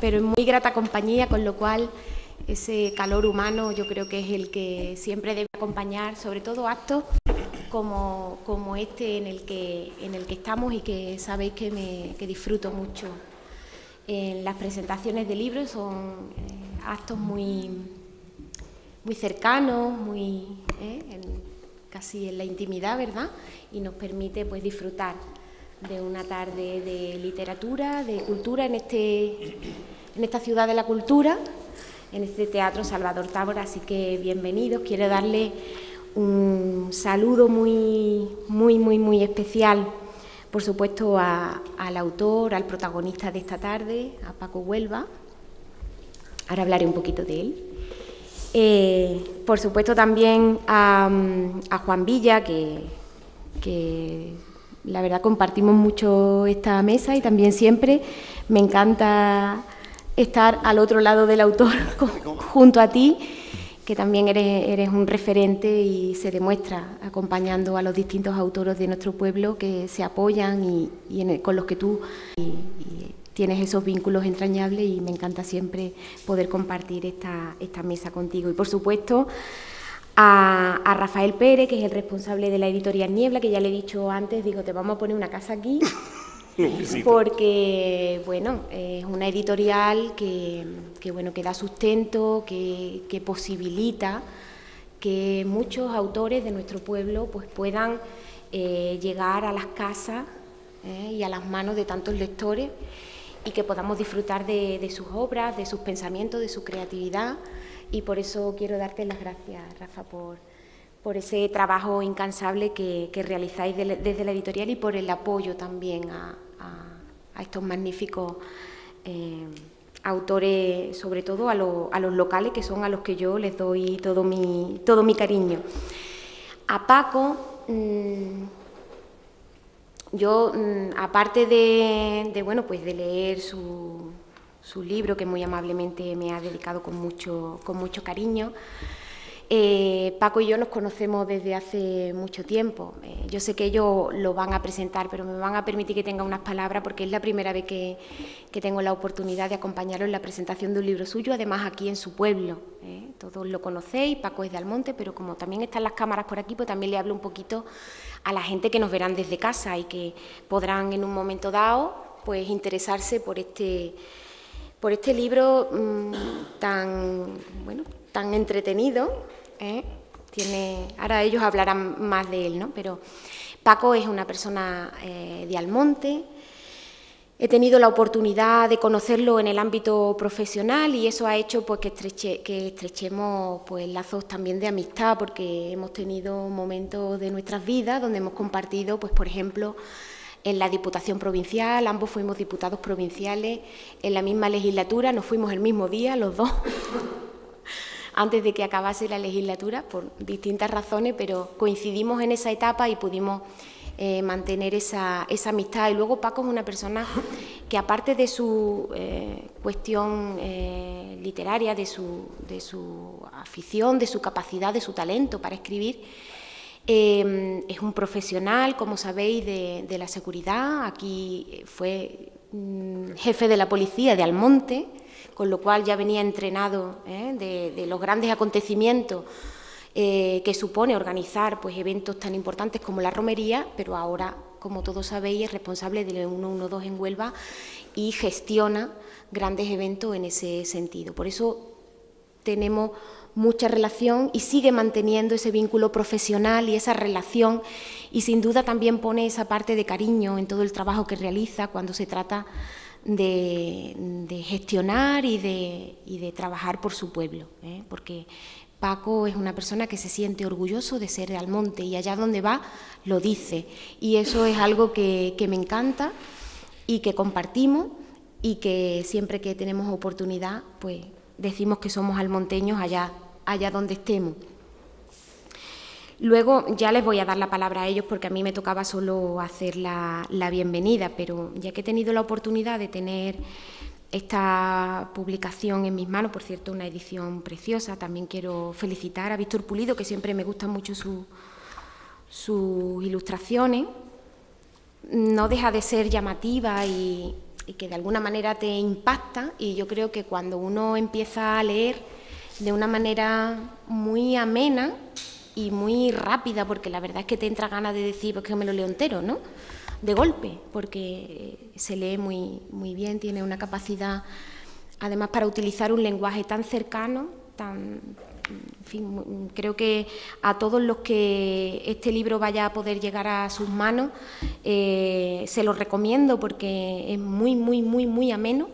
pero en muy grata compañía, con lo cual ese calor humano yo creo que es el que siempre debe acompañar, sobre todo actos como este en el que estamos y que sabéis que disfruto mucho. En las presentaciones de libros son actos muy cercanos, casi en la intimidad, ¿verdad? Y nos permite pues disfrutar de una tarde de literatura, de cultura en esta ciudad de la cultura, en este Teatro Salvador Távora. Así que bienvenidos. Quiero darle un saludo muy especial, por supuesto, al autor, al protagonista de esta tarde, a Paco Huelva. Ahora hablaré un poquito de él. Por supuesto también a Juan Villa, que la verdad compartimos mucho esta mesa y también siempre me encanta estar al otro lado del autor junto a ti, que también eres un referente y se demuestra acompañando a los distintos autores de nuestro pueblo que se apoyan y con los que tú tienes esos vínculos entrañables, y me encanta siempre poder compartir esta mesa contigo. Y por supuesto a Rafael Pérez, que es el responsable de la editorial Niebla, que ya le he dicho antes, digo, te vamos a poner una casa aquí, porque bueno, es una editorial que da sustento, que posibilita que muchos autores de nuestro pueblo pues puedan llegar a las casas y a las manos de tantos lectores, y que podamos disfrutar de sus obras, de sus pensamientos, de su creatividad. Y por eso quiero darte las gracias, Rafa, por ese trabajo incansable que realizáis desde la editorial, y por el apoyo también a estos magníficos autores, sobre todo a los locales, que son a los que yo les doy todo mi cariño. A Paco, yo, aparte de leer su libro, que muy amablemente me ha dedicado con mucho cariño, Paco y yo nos conocemos desde hace mucho tiempo. Yo sé que ellos lo van a presentar, pero me van a permitir que tenga unas palabras, porque es la primera vez que tengo la oportunidad de acompañarlo en la presentación de un libro suyo, además aquí en su pueblo. Todos lo conocéis, Paco es de Almonte, pero como también están las cámaras por aquí, pues también le hablo un poquito a la gente que nos verán desde casa y que podrán en un momento dado pues interesarse por este libro tan entretenido. Ahora ellos hablarán más de él, ¿no? Pero Paco es una persona de Almonte. He tenido la oportunidad de conocerlo en el ámbito profesional, y eso ha hecho pues que estrechemos pues lazos también de amistad, porque hemos tenido momentos de nuestras vidas donde hemos compartido, pues por ejemplo, en la Diputación Provincial. Ambos fuimos diputados provinciales en la misma legislatura, nos fuimos el mismo día los dos antes de que acabase la legislatura, por distintas razones, pero coincidimos en esa etapa y pudimos mantener esa amistad. Y luego Paco es una persona que, aparte de su cuestión literaria, de su afición, de su capacidad, de su talento para escribir, es un profesional, como sabéis, de la seguridad. Aquí fue jefe de la policía de Almonte, con lo cual ya venía entrenado de los grandes acontecimientos que supone organizar pues eventos tan importantes como la romería, pero ahora, como todos sabéis, es responsable del 112 en Huelva y gestiona grandes eventos en ese sentido. Por eso tenemos mucha relación y sigue manteniendo ese vínculo profesional y esa relación, y sin duda también pone esa parte de cariño en todo el trabajo que realiza cuando se trata de gestionar y de trabajar por su pueblo, porque Paco es una persona que se siente orgulloso de ser de Almonte, y allá donde va lo dice, y eso es algo que me encanta y que compartimos, y que siempre que tenemos oportunidad pues decimos que somos almonteños allá donde estemos. Luego ya les voy a dar la palabra a ellos, porque a mí me tocaba solo hacer la bienvenida, pero ya que he tenido la oportunidad de tener esta publicación en mis manos, por cierto, una edición preciosa, también quiero felicitar a Víctor Pulido, que siempre me gustan mucho sus ilustraciones. No deja de ser llamativa y que de alguna manera te impacta, y yo creo que cuando uno empieza a leer de una manera muy amena y muy rápida, porque la verdad es que te entra ganas de decir, pues que me lo leo entero, ¿no?, de golpe, porque se lee muy, muy bien, tiene una capacidad, además, para utilizar un lenguaje tan cercano, tan... En fin, creo que a todos los que este libro vaya a poder llegar a sus manos, se lo recomiendo porque es muy, muy, muy, muy ameno,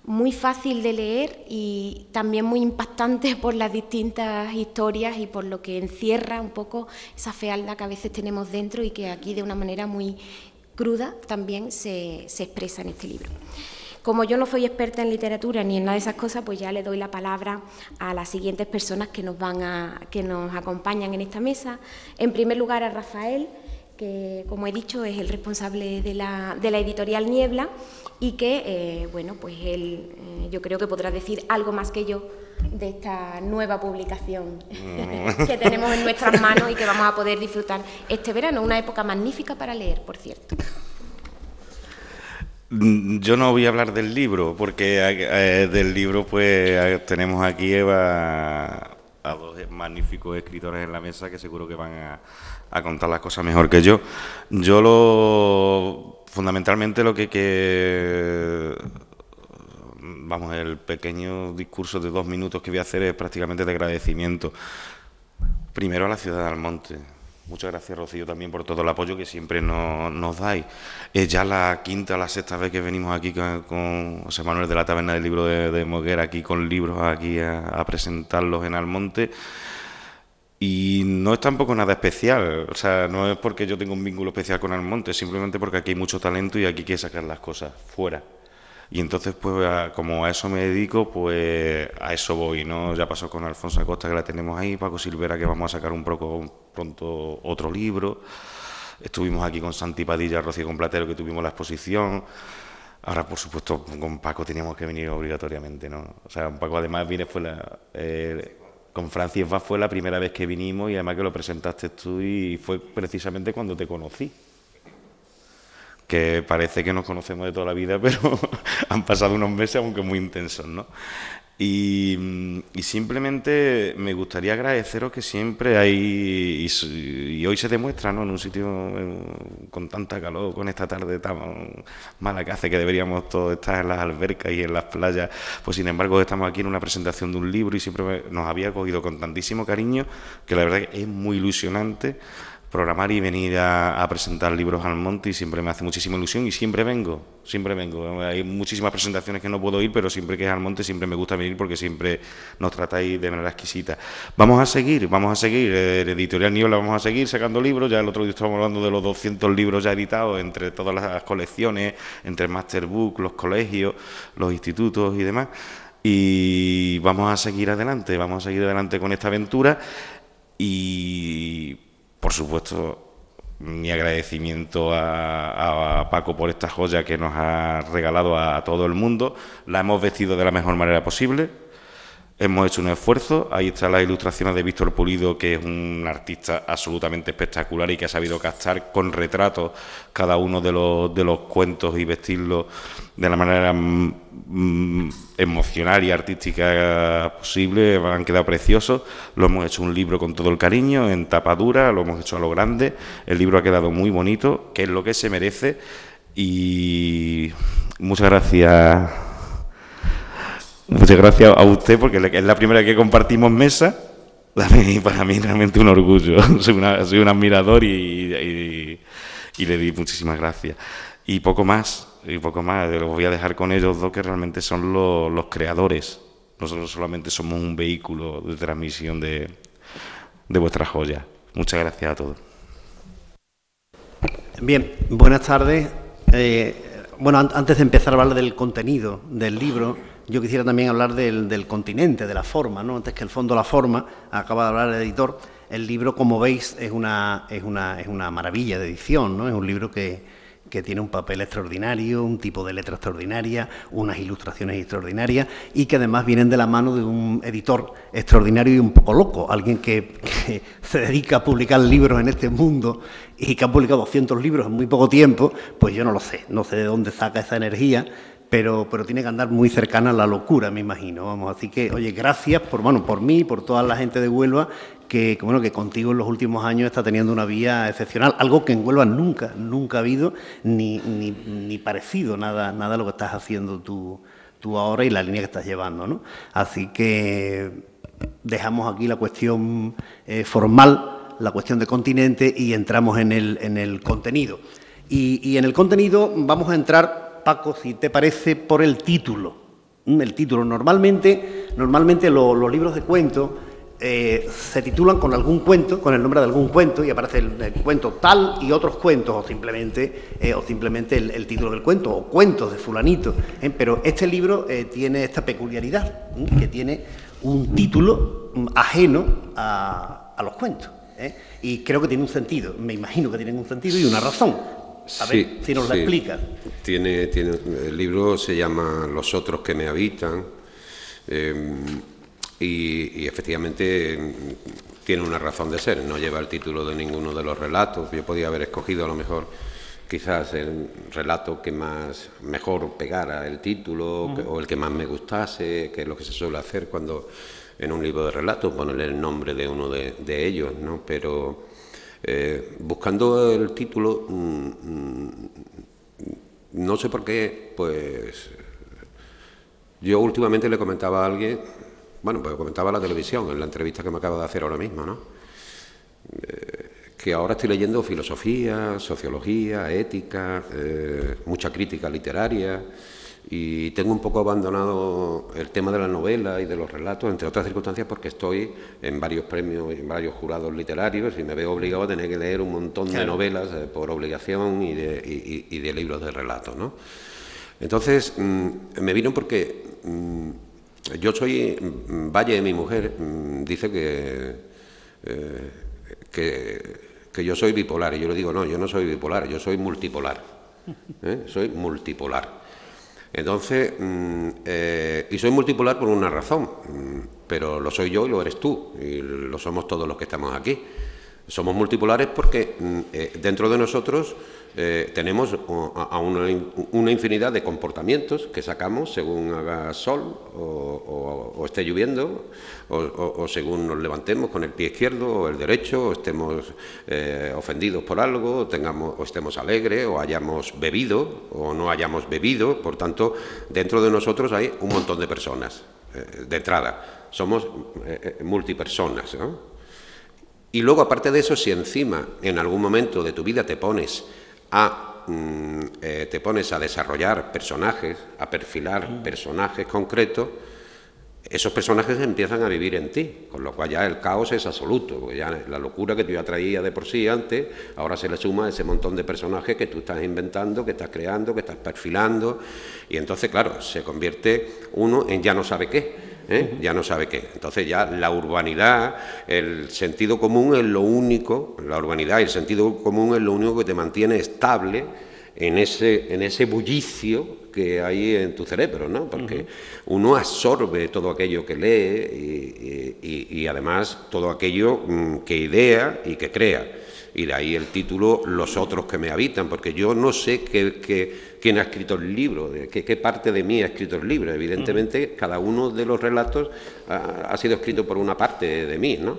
muy fácil de leer y también muy impactante por las distintas historias y por lo que encierra un poco esa fealdad que a veces tenemos dentro y que aquí de una manera muy cruda también se expresa en este libro. Como yo no soy experta en literatura ni en nada de esas cosas, pues ya le doy la palabra a las siguientes personas que nos acompañan en esta mesa. En primer lugar, a Rafael, que, como he dicho, es el responsable de la editorial Niebla y que, bueno, pues él, yo creo que podrá decir algo más que yo de esta nueva publicación que tenemos en nuestras manos y que vamos a poder disfrutar este verano, una época magnífica para leer, por cierto. Yo no voy a hablar del libro, porque del libro pues tenemos aquí a dos magníficos escritores en la mesa que seguro que van a contar las cosas mejor que yo. Fundamentalmente lo vamos, el pequeño discurso de 2 minutos que voy a hacer es prácticamente de agradecimiento. Primero a la ciudad de Almonte. Muchas gracias, Rocío, también por todo el apoyo que siempre nos dais. Es ya la 5ª o la 6ª vez que venimos aquí con José Manuel de la Taberna del Libro de Moguera, aquí con libros, aquí a presentarlos en Almonte. Y no es tampoco nada especial, o sea, no es porque yo tengo un vínculo especial con Almonte, simplemente porque aquí hay mucho talento y aquí hay que sacar las cosas fuera. Y entonces, pues, como a eso me dedico, pues a eso voy, ¿no? Ya pasó con Alfonso Acosta, que la tenemos ahí, Paco Silvera, que vamos a sacar pronto otro libro. Estuvimos aquí con Santi Padilla, Rocío con Platero, que tuvimos la exposición. Ahora, por supuesto, con Paco teníamos que venir obligatoriamente, ¿no? O sea, Paco además con Francis Vaz fue la primera vez que vinimos y además que lo presentaste tú y fue precisamente cuando te conocí. Que parece que nos conocemos de toda la vida, pero han pasado unos meses, aunque muy intensos, ¿no? Y simplemente me gustaría agradeceros que siempre hay, y hoy se demuestra, ¿no?, en un sitio con tanta calor, con esta tarde tan mala que hace, que deberíamos todos estar en las albercas y en las playas, pues sin embargo estamos aquí en una presentación de un libro y siempre nos había acogido con tantísimo cariño, que la verdad es muy ilusionante programar y venir a presentar libros al Monte, y siempre me hace muchísima ilusión y siempre vengo. Hay muchísimas presentaciones que no puedo ir, pero siempre que es al Monte siempre me gusta venir porque siempre nos tratáis de manera exquisita. Vamos a seguir, Editorial Niebla vamos a seguir sacando libros. Ya el otro día estábamos hablando de los 200 libros ya editados entre todas las colecciones, entre Masterbook, los colegios, los institutos y demás. Y vamos a seguir adelante con esta aventura y... Por supuesto, mi agradecimiento a Paco por esta joya que nos ha regalado a todo el mundo. La hemos vestido de la mejor manera posible. Hemos hecho un esfuerzo. Ahí están las ilustraciones de Víctor Pulido, que es un artista absolutamente espectacular y que ha sabido captar con retratos cada uno de los cuentos y vestirlos de la manera emocional y artística posible. Han quedado preciosos. Lo hemos hecho un libro con todo el cariño, en tapa dura, lo hemos hecho a lo grande. El libro ha quedado muy bonito, que es lo que se merece. Y muchas gracias. Muchas gracias a usted, porque es la primera que compartimos mesa. Y para mí realmente un orgullo. Soy un admirador y le di muchísimas gracias. Y poco más. Los voy a dejar con ellos dos, que realmente son los creadores. Nosotros solamente somos un vehículo de transmisión de vuestra joya. Muchas gracias a todos. Bien, buenas tardes. Bueno, antes de empezar a hablar del contenido del libro, yo quisiera también hablar del continente, de la forma, ¿no? Antes que el fondo, la forma. Acaba de hablar el editor. El libro, como veis, es una maravilla de edición, ¿no? Es un libro que tiene un papel extraordinario, un tipo de letra extraordinaria, unas ilustraciones extraordinarias y que además vienen de la mano de un editor extraordinario y un poco loco, alguien que se dedica a publicar libros en este mundo y que ha publicado 200 libros en muy poco tiempo. Pues yo no lo sé, no sé de dónde saca esa energía, pero tiene que andar muy cercana a la locura, me imagino. Vamos, así que, oye, gracias por mí y por toda la gente de Huelva, que contigo en los últimos años está teniendo una vía excepcional, algo que en Huelva nunca ha habido, ni parecido nada a lo que estás haciendo tú ahora y la línea que estás llevando, ¿no? Así que dejamos aquí la cuestión formal, la cuestión de continente, y entramos en el contenido. Y en el contenido vamos a entrar, Paco, si te parece, por el título. El título. Normalmente los libros de cuentos se titulan con algún cuento, con el nombre de algún cuento, y aparece el cuento tal y otros cuentos, o simplemente el título del cuento, o cuentos de fulanito. Pero este libro tiene esta peculiaridad, que tiene un título ajeno a los cuentos. Y creo que tiene un sentido, me imagino que tiene un sentido y una razón. A ver si nos la explica. El libro se llama Los otros que me habitan, y efectivamente tiene una razón de ser, no lleva el título de ninguno de los relatos. Yo podía haber escogido a lo mejor quizás el relato que mejor pegara el título, o el que más me gustase, que es lo que se suele hacer cuando en un libro de relatos ponerle el nombre de uno de ellos, ¿no? Pero buscando el título, no sé por qué, pues yo últimamente le comentaba a alguien, pues comentaba a la televisión en la entrevista que me acabo de hacer ahora mismo, ¿no? Que ahora estoy leyendo filosofía, sociología, ética, mucha crítica literaria, y tengo un poco abandonado el tema de la novela y de los relatos, entre otras circunstancias porque estoy en varios premios y en varios jurados literarios y me veo obligado a tener que leer un montón de novelas por obligación y de libros de relatos, ¿no? Entonces, me vino porque yo soy, Valle, mi mujer, dice que yo soy bipolar, y yo le digo, no, yo no soy bipolar, yo soy multipolar, soy multipolar. Entonces, y soy multipolar por una razón, pero lo soy yo y lo eres tú, y lo somos todos los que estamos aquí. Somos multipolares porque dentro de nosotros tenemos una infinidad de comportamientos que sacamos según haga sol o esté lloviendo, o según nos levantemos con el pie izquierdo o el derecho, o estemos ofendidos por algo, o estemos alegres, o hayamos bebido o no hayamos bebido. Por tanto, dentro de nosotros hay un montón de personas. De entrada, somos multipersonas, ¿no? Y luego, aparte de eso, si encima en algún momento de tu vida te pones a desarrollar personajes, a perfilar personajes concretos, esos personajes empiezan a vivir en ti, con lo cual ya el caos es absoluto, porque ya la locura que tú ya traías de por sí antes, ahora se le suma ese montón de personajes que tú estás inventando, que estás creando, que estás perfilando, y entonces, claro, se convierte uno en ya no sabe qué. Ya no sabe qué. Entonces ya la urbanidad, el sentido común es lo único, la urbanidad y el sentido común es lo único que te mantiene estable en ese bullicio que hay en tu cerebro, ¿no? Porque uno absorbe todo aquello que lee y además todo aquello que idea y que crea. Y de ahí el título Los otros que me habitan, porque yo no sé quién ha escrito el libro, qué parte de mí ha escrito el libro. Evidentemente, cada uno de los relatos ha sido escrito por una parte de mí, ¿no?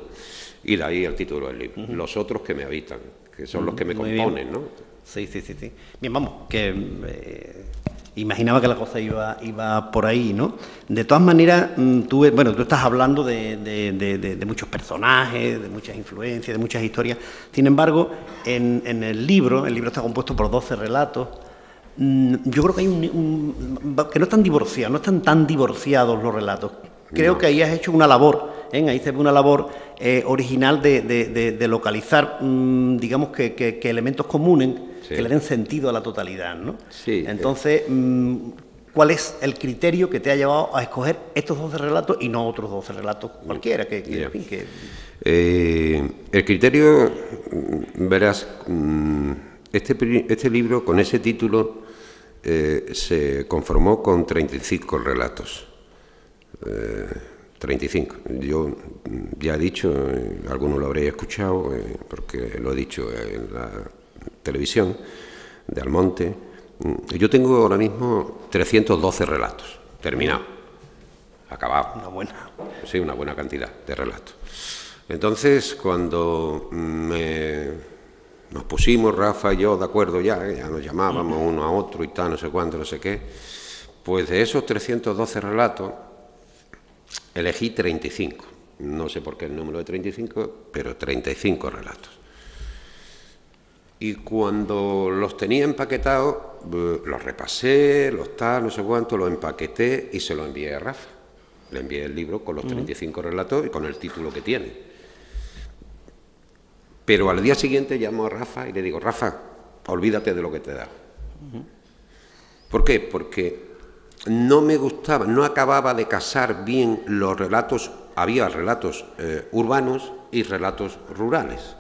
Y de ahí el título del libro, Los otros que me habitan, que son los que me componen, ¿no? Sí. Bien, vamos, que imaginaba que la cosa iba por ahí, ¿no? De todas maneras, tú estás hablando de muchos personajes, de muchas influencias, de muchas historias. Sin embargo, en el libro está compuesto por 12 relatos. Yo creo que hay que no están tan divorciados los relatos. Creo que ahí has hecho una labor, ahí se ve una labor original de localizar, digamos que elementos comunes que le den sentido a la totalidad, ¿no? Sí. Entonces, ¿cuál es el criterio que te ha llevado a escoger estos 12 relatos y no otros 12 relatos cualquiera? El criterio, verás, este libro con ese título se conformó con 35 relatos. 35. Yo ya he dicho, algunos lo habréis escuchado, porque lo he dicho en la televisión de Almonte, Yo tengo ahora mismo 312 relatos, terminados, acabados. Una buena. Sí, una buena cantidad de relatos. Entonces, cuando nos pusimos, Rafa y yo, de acuerdo ya nos llamábamos uno a otro y tal, no sé cuánto, no sé qué, pues de esos 312 relatos elegí 35. No sé por qué el número de 35, pero 35 relatos. Y cuando los tenía empaquetados, los repasé, los tal, no sé cuánto, los empaqueté y se los envié a Rafa. Le envié el libro con los 35 relatos y con el título que tiene. Pero al día siguiente llamo a Rafa y le digo, Rafa, olvídate de lo que te he dado. ¿Por qué? Porque no me gustaba, no acababa de casar bien los relatos, había relatos urbanos y relatos rurales.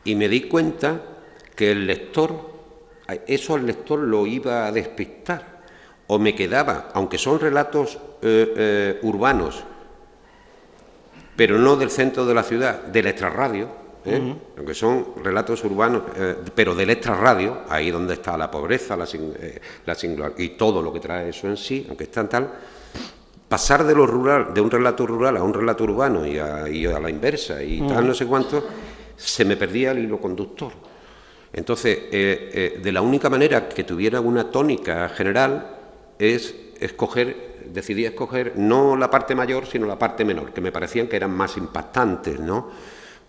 Y me di cuenta que el lector, eso al lector lo iba a despistar. O me quedaba, aunque son relatos urbanos, pero no del centro de la ciudad, del extrarradio, aunque son relatos urbanos, pero del extrarradio, ahí donde está la pobreza, la singular, y todo lo que trae eso en sí, aunque está en tal, pasar de lo rural, de un relato rural a un relato urbano y a la inversa y tal, no sé cuánto, se me perdía el hilo conductor. Entonces, de la única manera que tuviera una tónica general es decidí escoger no la parte mayor, sino la parte menor, que me parecían que eran más impactantes, ¿no?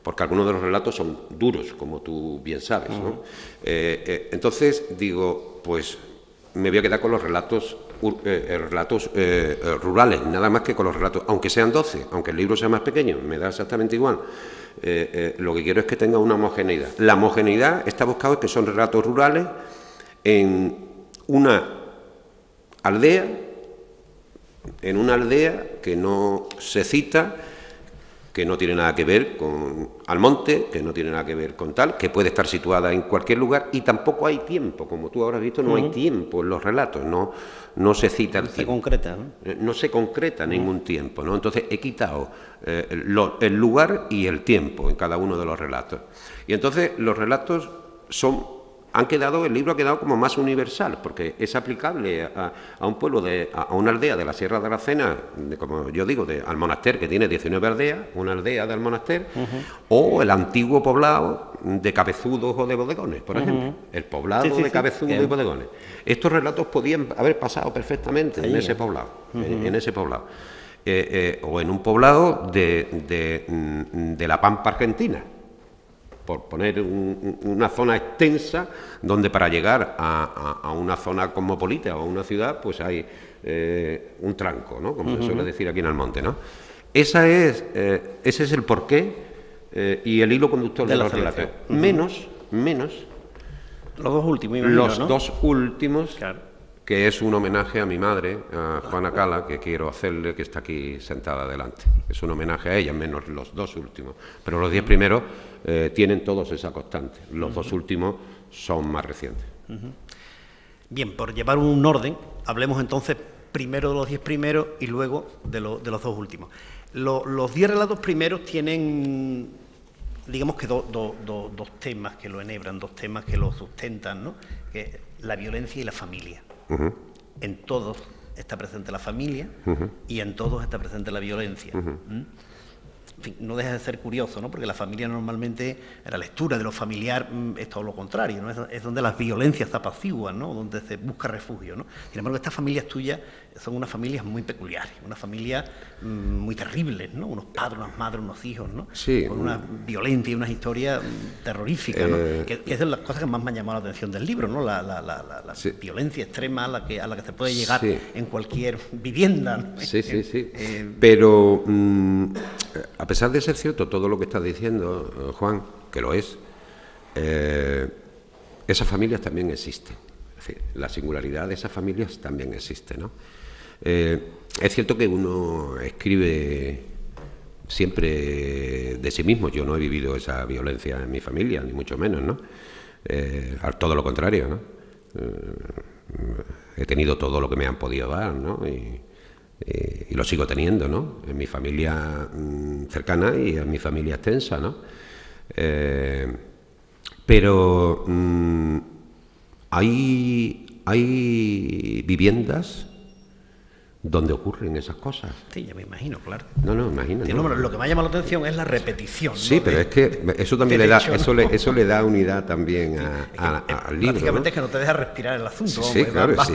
Porque algunos de los relatos son duros, como tú bien sabes, ¿no? Entonces, digo, pues me voy a quedar con los relatos rurales, nada más que con los relatos, aunque sean 12, aunque el libro sea más pequeño, me da exactamente igual. Lo que quiero es que tenga una homogeneidad. La homogeneidad está buscado en que son relatos rurales en una aldea, que no se cita, que no tiene nada que ver con Almonte, que no tiene nada que ver con tal, que puede estar situada en cualquier lugar y tampoco hay tiempo, como tú habrás visto, no hay tiempo en los relatos, no se cita el tiempo. Se concreta, ¿no? No se concreta ningún tiempo, ¿no? Entonces he quitado el lugar y el tiempo en cada uno de los relatos. Y entonces los relatos el libro ha quedado como más universal, porque es aplicable a un pueblo, a una aldea de la Sierra de Aracena, como yo digo, al Monaster, que tiene 19 aldeas, una aldea del Monaster, o el antiguo poblado de Cabezudos o de Bodegones, por ejemplo, el poblado de Cabezudos y Bodegones. Estos relatos podían haber pasado perfectamente en ese poblado, o en un poblado de la Pampa Argentina, por poner una zona extensa donde para llegar a una zona cosmopolita o a una ciudad, pues hay un tranco, ¿no? Como se suele decir aquí en Almonte, ¿no? Ese es el porqué y el hilo conductor de los relatos. Menos los dos últimos, los dos últimos, claro, que es un homenaje a mi madre, a Juana Cala, que quiero hacerle, que está aquí sentada delante. Es un homenaje a ella, menos los dos últimos. Pero los 10 primeros tienen todos esa constante. Los dos últimos son más recientes. Bien, por llevar un orden, hablemos entonces primero de los 10 primeros y luego de los dos últimos. Los 10 relatos primeros tienen, digamos que dos temas que lo enhebran, dos temas que lo sustentan, ¿no? Que es la violencia y la familia. En todos está presente la familia y en todos está presente la violencia. En fin, no deja de ser curioso, ¿no? Porque la familia normalmente, la lectura de lo familiar es todo lo contrario, ¿no? Es donde las violencias se apaciguan, ¿no? Donde se busca refugio, ¿no? Sin embargo, estas familias tuyas son unas familias muy peculiares, unas familias muy terribles, ¿no? Unos padres, unas madres, unos hijos, ¿no? Sí. Con una violencia y unas historias terroríficas, ¿no? Que es de las cosas que más me han llamado la atención del libro, ¿no? La sí, violencia extrema a la que se puede llegar, sí, en cualquier vivienda, ¿no? Sí. Pero a pesar de ser cierto todo lo que estás diciendo, Juan, que lo es, esas familias también existen. Es decir, la singularidad de esas familias también existe, ¿no? Es cierto que uno escribe siempre de sí mismo. Yo no he vivido esa violencia en mi familia, ni mucho menos, ¿no? Todo lo contrario, ¿no? He tenido todo lo que me han podido dar, ¿no? Y lo sigo teniendo, ¿no? En mi familia cercana y en mi familia extensa, ¿no? Pero hay hay viviendas donde ocurren esas cosas. Sí, ya me imagino, claro. No, imagino. Sí, no, lo que me ha llamado la atención es la repetición. Sí, ¿no? Pero es que eso también eso le da unidad también al libro. Prácticamente, ¿no? Es que no te deja respirar el asunto. Sí, claro. Va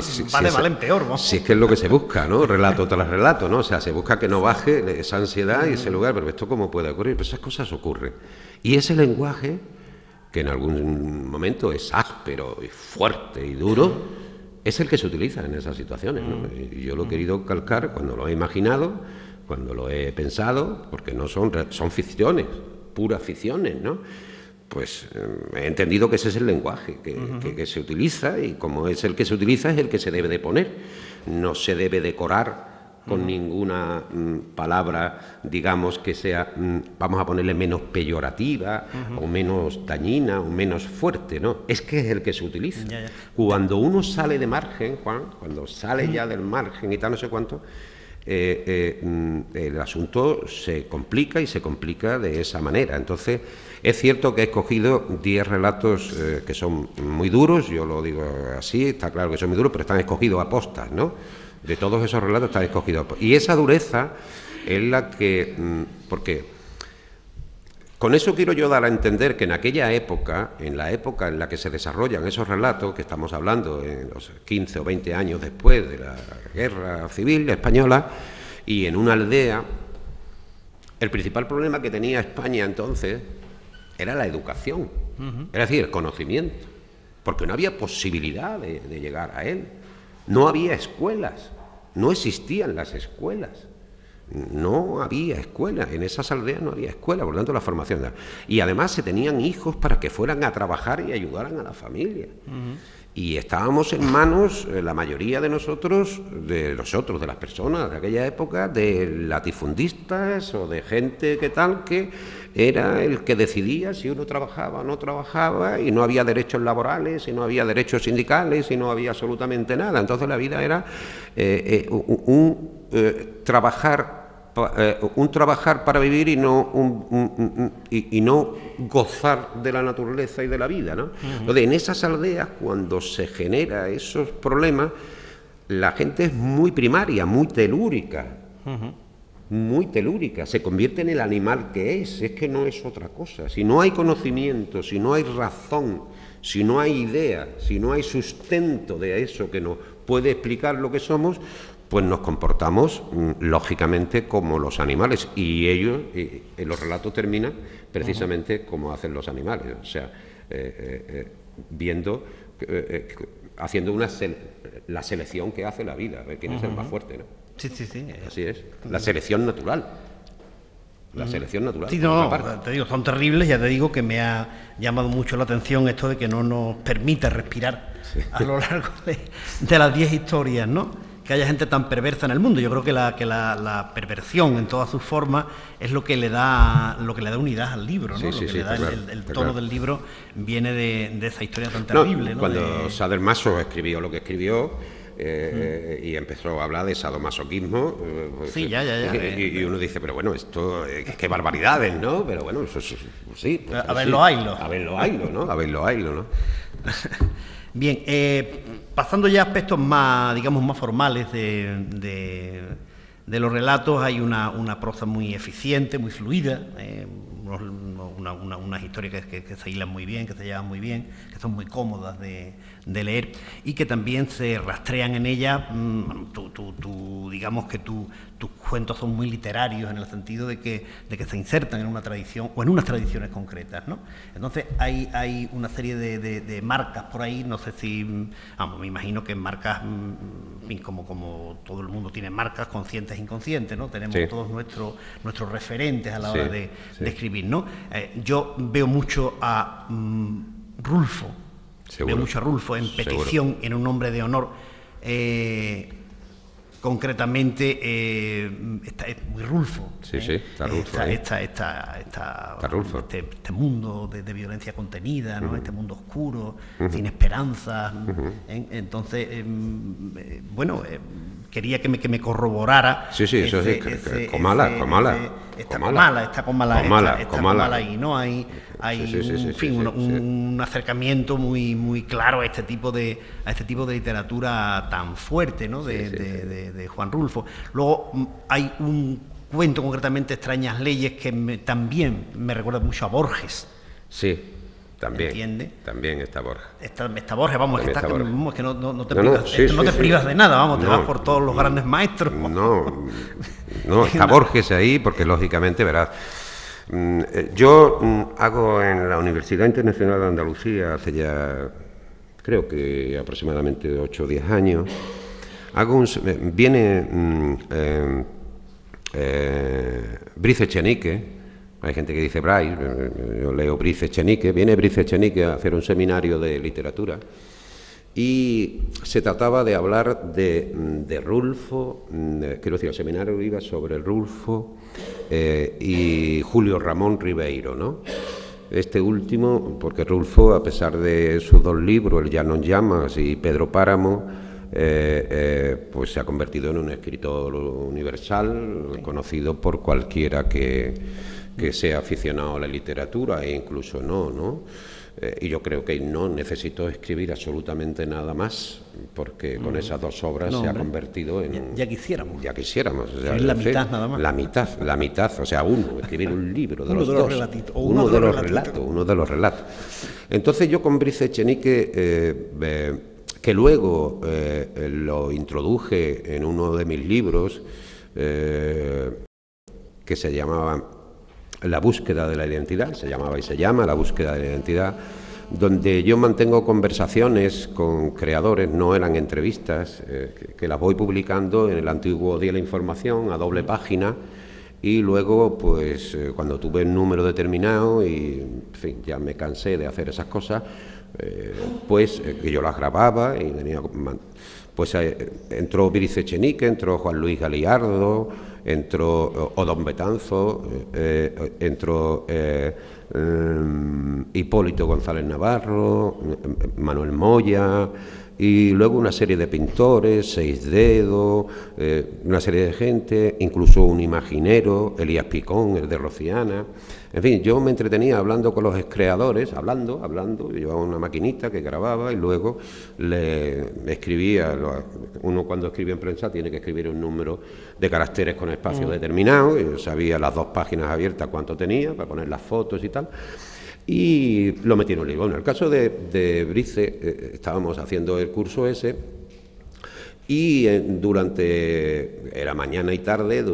de mal en peor, ¿no? Sí, es que es lo que se busca, ¿no? Relato tras relato, ¿no? O sea, se busca que no baje esa ansiedad y ese lugar, pero esto cómo puede ocurrir, pero esas cosas ocurren. Y ese lenguaje, que en algún momento es áspero y fuerte y duro, es el que se utiliza en esas situaciones, ¿no? Y yo lo he querido calcar cuando lo he imaginado, cuando lo he pensado, porque no son ficciones, puras ficciones, ¿no? Pues he entendido que ese es el lenguaje que se utiliza, y como es el que se utiliza, es el que se debe de poner. No se debe decorar con ninguna palabra, digamos, que sea, vamos a ponerle menos peyorativa, o menos dañina, o menos fuerte, ¿no? Es que es el que se utiliza. Ya. Cuando uno sale de margen, Juan, cuando sale ya del margen y tal, no sé cuánto, el asunto se complica, y se complica de esa manera. Entonces, es cierto que he escogido 10 relatos que son muy duros, yo lo digo así, está claro que son muy duros, pero están escogidos a postas, ¿no? De todos esos relatos están escogidos. Y esa dureza es la que... porque con eso quiero yo dar a entender que en aquella época, en la época en la que se desarrollan esos relatos, que estamos hablando en los 15 o 20 años después de la Guerra Civil Española, y en una aldea, el principal problema que tenía España entonces era la educación, es decir, el conocimiento, porque no había posibilidad de llegar a él. No había escuelas, no existían las escuelas, no había escuelas, en esas aldeas no había escuela, por lo tanto la formación. Y además se tenían hijos para que fueran a trabajar y ayudaran a la familia. Y estábamos en manos, la mayoría de nosotros, de las personas de aquella época, de latifundistas o de gente que tal, que era el que decidía si uno trabajaba o no trabajaba, y no había derechos laborales, y no había derechos sindicales, y no había absolutamente nada. Entonces la vida era un trabajar para vivir, y no gozar de la naturaleza y de la vida, ¿no? Entonces, en esas aldeas, cuando se genera esos problemas, la gente es muy primaria, muy telúrica, se convierte en el animal que es que no es otra cosa. Si no hay conocimiento, si no hay razón, si no hay idea, si no hay sustento de eso que nos puede explicar lo que somos, pues nos comportamos lógicamente como los animales, y ellos, en los relatos terminan precisamente como hacen los animales, o sea, haciendo la selección que hace la vida, a ver quién es el más fuerte, ¿no? Sí. Así es, la selección natural. La selección natural. Sí, no, te digo, son terribles. Ya te digo que me ha llamado mucho la atención esto de que no nos permite respirar a lo largo de las 10 historias, ¿no? Que haya gente tan perversa en el mundo. Yo creo que la perversión en todas sus formas es lo que le da unidad al libro, ¿no? El tono del libro viene de esa historia tan terrible, ¿no? Cuando Sadomaso escribió lo que escribió, y empezó a hablar de sadomasoquismo, sí, ya. Y uno dice, pero bueno, esto, qué barbaridades, ¿no? Pero bueno, eso sí. Pues, a verlo haylo, ¿no? Bien, pasando ya a aspectos más, digamos, más formales de los relatos, hay una proza muy eficiente, muy fluida, unas historias que se hilan muy bien, que se llevan muy bien, que son muy cómodas de leer, y que también se rastrean en ella. Digamos que tus cuentos son muy literarios, en el sentido de que se insertan en una tradición o en unas tradiciones concretas, ¿no? Entonces hay una serie de marcas por ahí, no sé si, me imagino que marcas, como todo el mundo tiene marcas conscientes e inconscientes, ¿no? Tenemos todos nuestros referentes a la hora de escribir, ¿no? Yo veo mucho a Rulfo. Seguro. Veo mucho a Rulfo en Petición, seguro. En Un hombre de honor. Concretamente, es muy Rulfo. Sí, está Rulfo. Está Rulfo. Este mundo de violencia contenida, ¿no? Este mundo oscuro, sin esperanza. Entonces, quería que me corroborara. Sí, eso sí, Comala y no hay un acercamiento muy claro a este tipo de literatura tan fuerte, ¿no? de Juan Rulfo. Luego hay un cuento, concretamente Extrañas Leyes, que también me recuerda mucho a Borges. Sí. También, ¿entiende? También está Borges. Está Borges, vamos, que no te privas, privas de nada, vamos, te vas por todos los grandes maestros. No, está Borges ahí, porque lógicamente, verás, yo hago en la Universidad Internacional de Andalucía, hace ya, creo que aproximadamente 8 o 10 años, viene Brice Echenique. Hay gente que dice Bryce, yo leo Brice Echenique. Viene Brice Echenique a hacer un seminario de literatura y se trataba de hablar de Rulfo, quiero decir, el seminario iba sobre Rulfo y Julio Ramón Ribeiro, ¿no? Este último, porque Rulfo, a pesar de sus 2 libros, El Llano en Llamas y Pedro Páramo, pues se ha convertido en un escritor universal, conocido por cualquiera que sea aficionado a la literatura e incluso no. Y yo creo que no necesito escribir absolutamente nada más, porque con esas 2 obras se ha convertido en... Ya quisiéramos. O sea, es la mitad nada más. La mitad, o sea, escribir un libro de uno los de 2. Uno de los relatos. Entonces yo con Brice Echenique, que luego lo introduje en uno de mis libros, que se llamaba La búsqueda de la identidad, se llamaba y se llama La búsqueda de la identidad, donde yo mantengo conversaciones con creadores, no eran entrevistas, que las voy publicando en el antiguo Día de la Información a doble página, y luego, pues, cuando tuve un número determinado y, en fin, ya me cansé de hacer esas cosas, que yo las grababa y tenía... Pues entró Brice Echenique, entró Juan Luis Galiardo, entró Odón Betanzo, entró Hipólito González Navarro, Manuel Moya, y luego una serie de pintores, Seis Dedos, una serie de gente, incluso un imaginero, Elías Picón, el de Rociana. En fin, yo me entretenía hablando con los creadores, hablando, llevaba una maquinita que grababa y luego le escribía. Uno cuando escribe en prensa tiene que escribir un número de caracteres con espacio determinado, y yo sabía las 2 páginas abiertas cuánto tenía para poner las fotos y tal, y lo metí en un libro. Bueno, en el caso de Brice, estábamos haciendo el curso ese, y era mañana y tarde,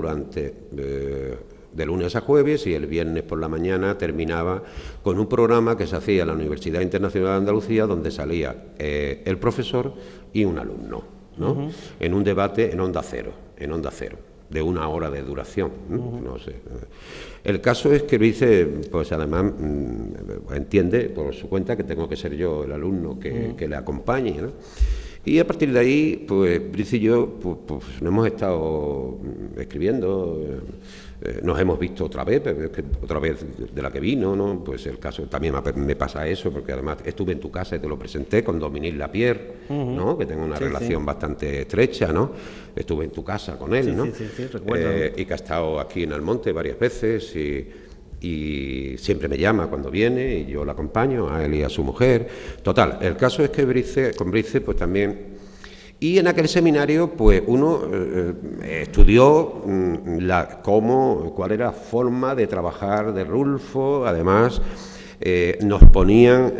de lunes a jueves, y el viernes por la mañana terminaba con un programa que se hacía en la Universidad Internacional de Andalucía, donde salía el profesor y un alumno, ¿no? En un debate en Onda Cero, de 1 hora de duración, no sé. El caso es que Brice, pues además entiende por su cuenta que tengo que ser yo el alumno que le acompañe, ¿no? Y a partir de ahí, pues Brice y yo pues hemos estado escribiendo. Nos hemos visto otra vez de la que vino, ¿no? Pues el caso también me pasa eso, porque además estuve en tu casa y te lo presenté con Dominique Lapierre, ¿no? Que tengo una relación bastante estrecha, ¿no? Estuve en tu casa con él, ¿no? Sí, recuerdo. Y que ha estado aquí en Almonte varias veces y siempre me llama cuando viene y yo la acompaño, a él y a su mujer. Total, el caso es que con Brice pues también... Y en aquel seminario, pues uno estudió cuál era la forma de trabajar de Rulfo. Además, nos ponían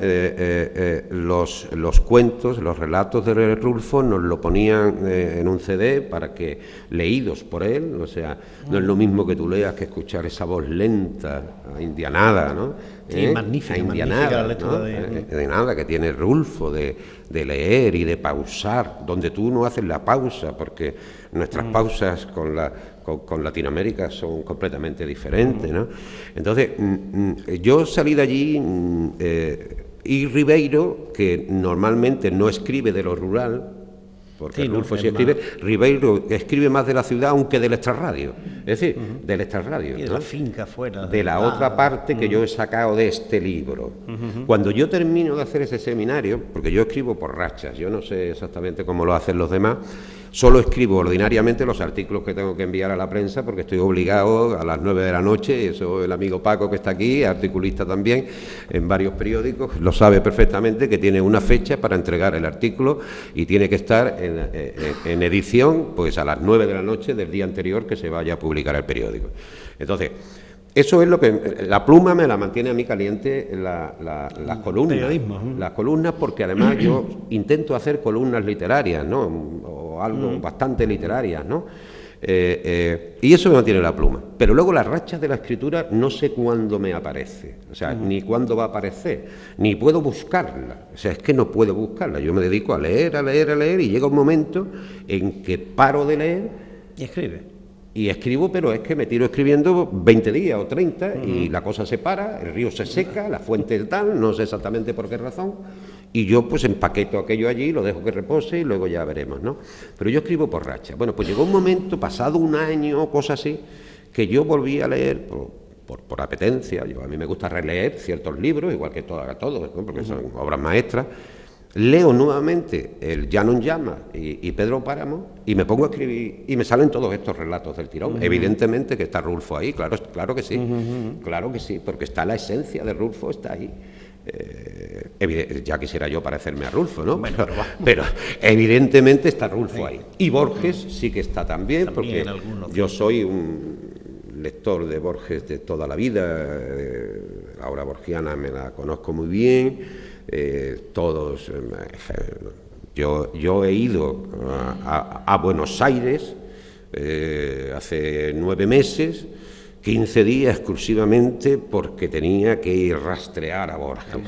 los cuentos, los relatos de Rulfo, nos lo ponían en un CD para que leídos por él. O sea, no es lo mismo que tú leas que escuchar esa voz lenta, indianada, ¿no? Sí, magnífica la lectura, ¿no? De nada que tiene Rulfo, de leer y de pausar, donde tú no haces la pausa, porque nuestras pausas con Latinoamérica son completamente diferentes, ¿no? Entonces, yo salí de allí y Ribeiro, que normalmente no escribe de lo rural, porque Rulfo sí escribe, Ribeiro escribe más de la ciudad, aunque del extrarradio, es decir, del extrarradio. Y de la finca fuera. De la otra parte que yo he sacado de este libro. Cuando yo termino de hacer ese seminario, porque yo escribo por rachas, yo no sé exactamente cómo lo hacen los demás, Solo escribo ordinariamente los artículos que tengo que enviar a la prensa porque estoy obligado a las 9 de la noche, y eso el amigo Paco que está aquí, articulista también en varios periódicos, lo sabe perfectamente, que tiene una fecha para entregar el artículo y tiene que estar en edición pues a las 9 de la noche del día anterior que se vaya a publicar el periódico. Entonces, eso es lo que... La pluma me la mantiene a mí caliente las columnas. Periodismo. Las columnas, porque además yo intento hacer columnas literarias, ¿no? O algo bastante literarias, ¿no? Y eso me mantiene la pluma. Pero luego las rachas de la escritura no sé cuándo me aparece. O sea, ni cuándo va a aparecer, ni puedo buscarla. O sea, es que no puedo buscarla. Yo me dedico a leer, a leer, a leer, y llega un momento en que paro de leer... Y escribe. Y escribo, pero es que me tiro escribiendo 20 días o 30 y la cosa se para, el río se seca, la fuente tal, no sé exactamente por qué razón, y yo pues empaqueto aquello allí, lo dejo que repose y luego ya veremos, ¿no? Pero yo escribo por racha. Bueno, pues llegó un momento, pasado un año o cosas así, que yo volví a leer por apetencia. A mí me gusta releer ciertos libros, igual que todos, ¿no? Porque son obras maestras. Leo nuevamente el Llano en Llamas y Pedro Páramo y me pongo a escribir y me salen todos estos relatos del tirón. Evidentemente que está Rulfo ahí, claro que sí, claro que sí, porque está la esencia de Rulfo, está ahí. Ya quisiera yo parecerme a Rulfo, ¿no? Bueno, pero evidentemente está Rulfo ahí. Y Borges sí que está también porque yo soy un lector de Borges de toda la vida, la obra borgiana me la conozco muy bien. Yo he ido a Buenos Aires hace 9 meses, 15 días exclusivamente porque tenía que ir rastrear a Borges,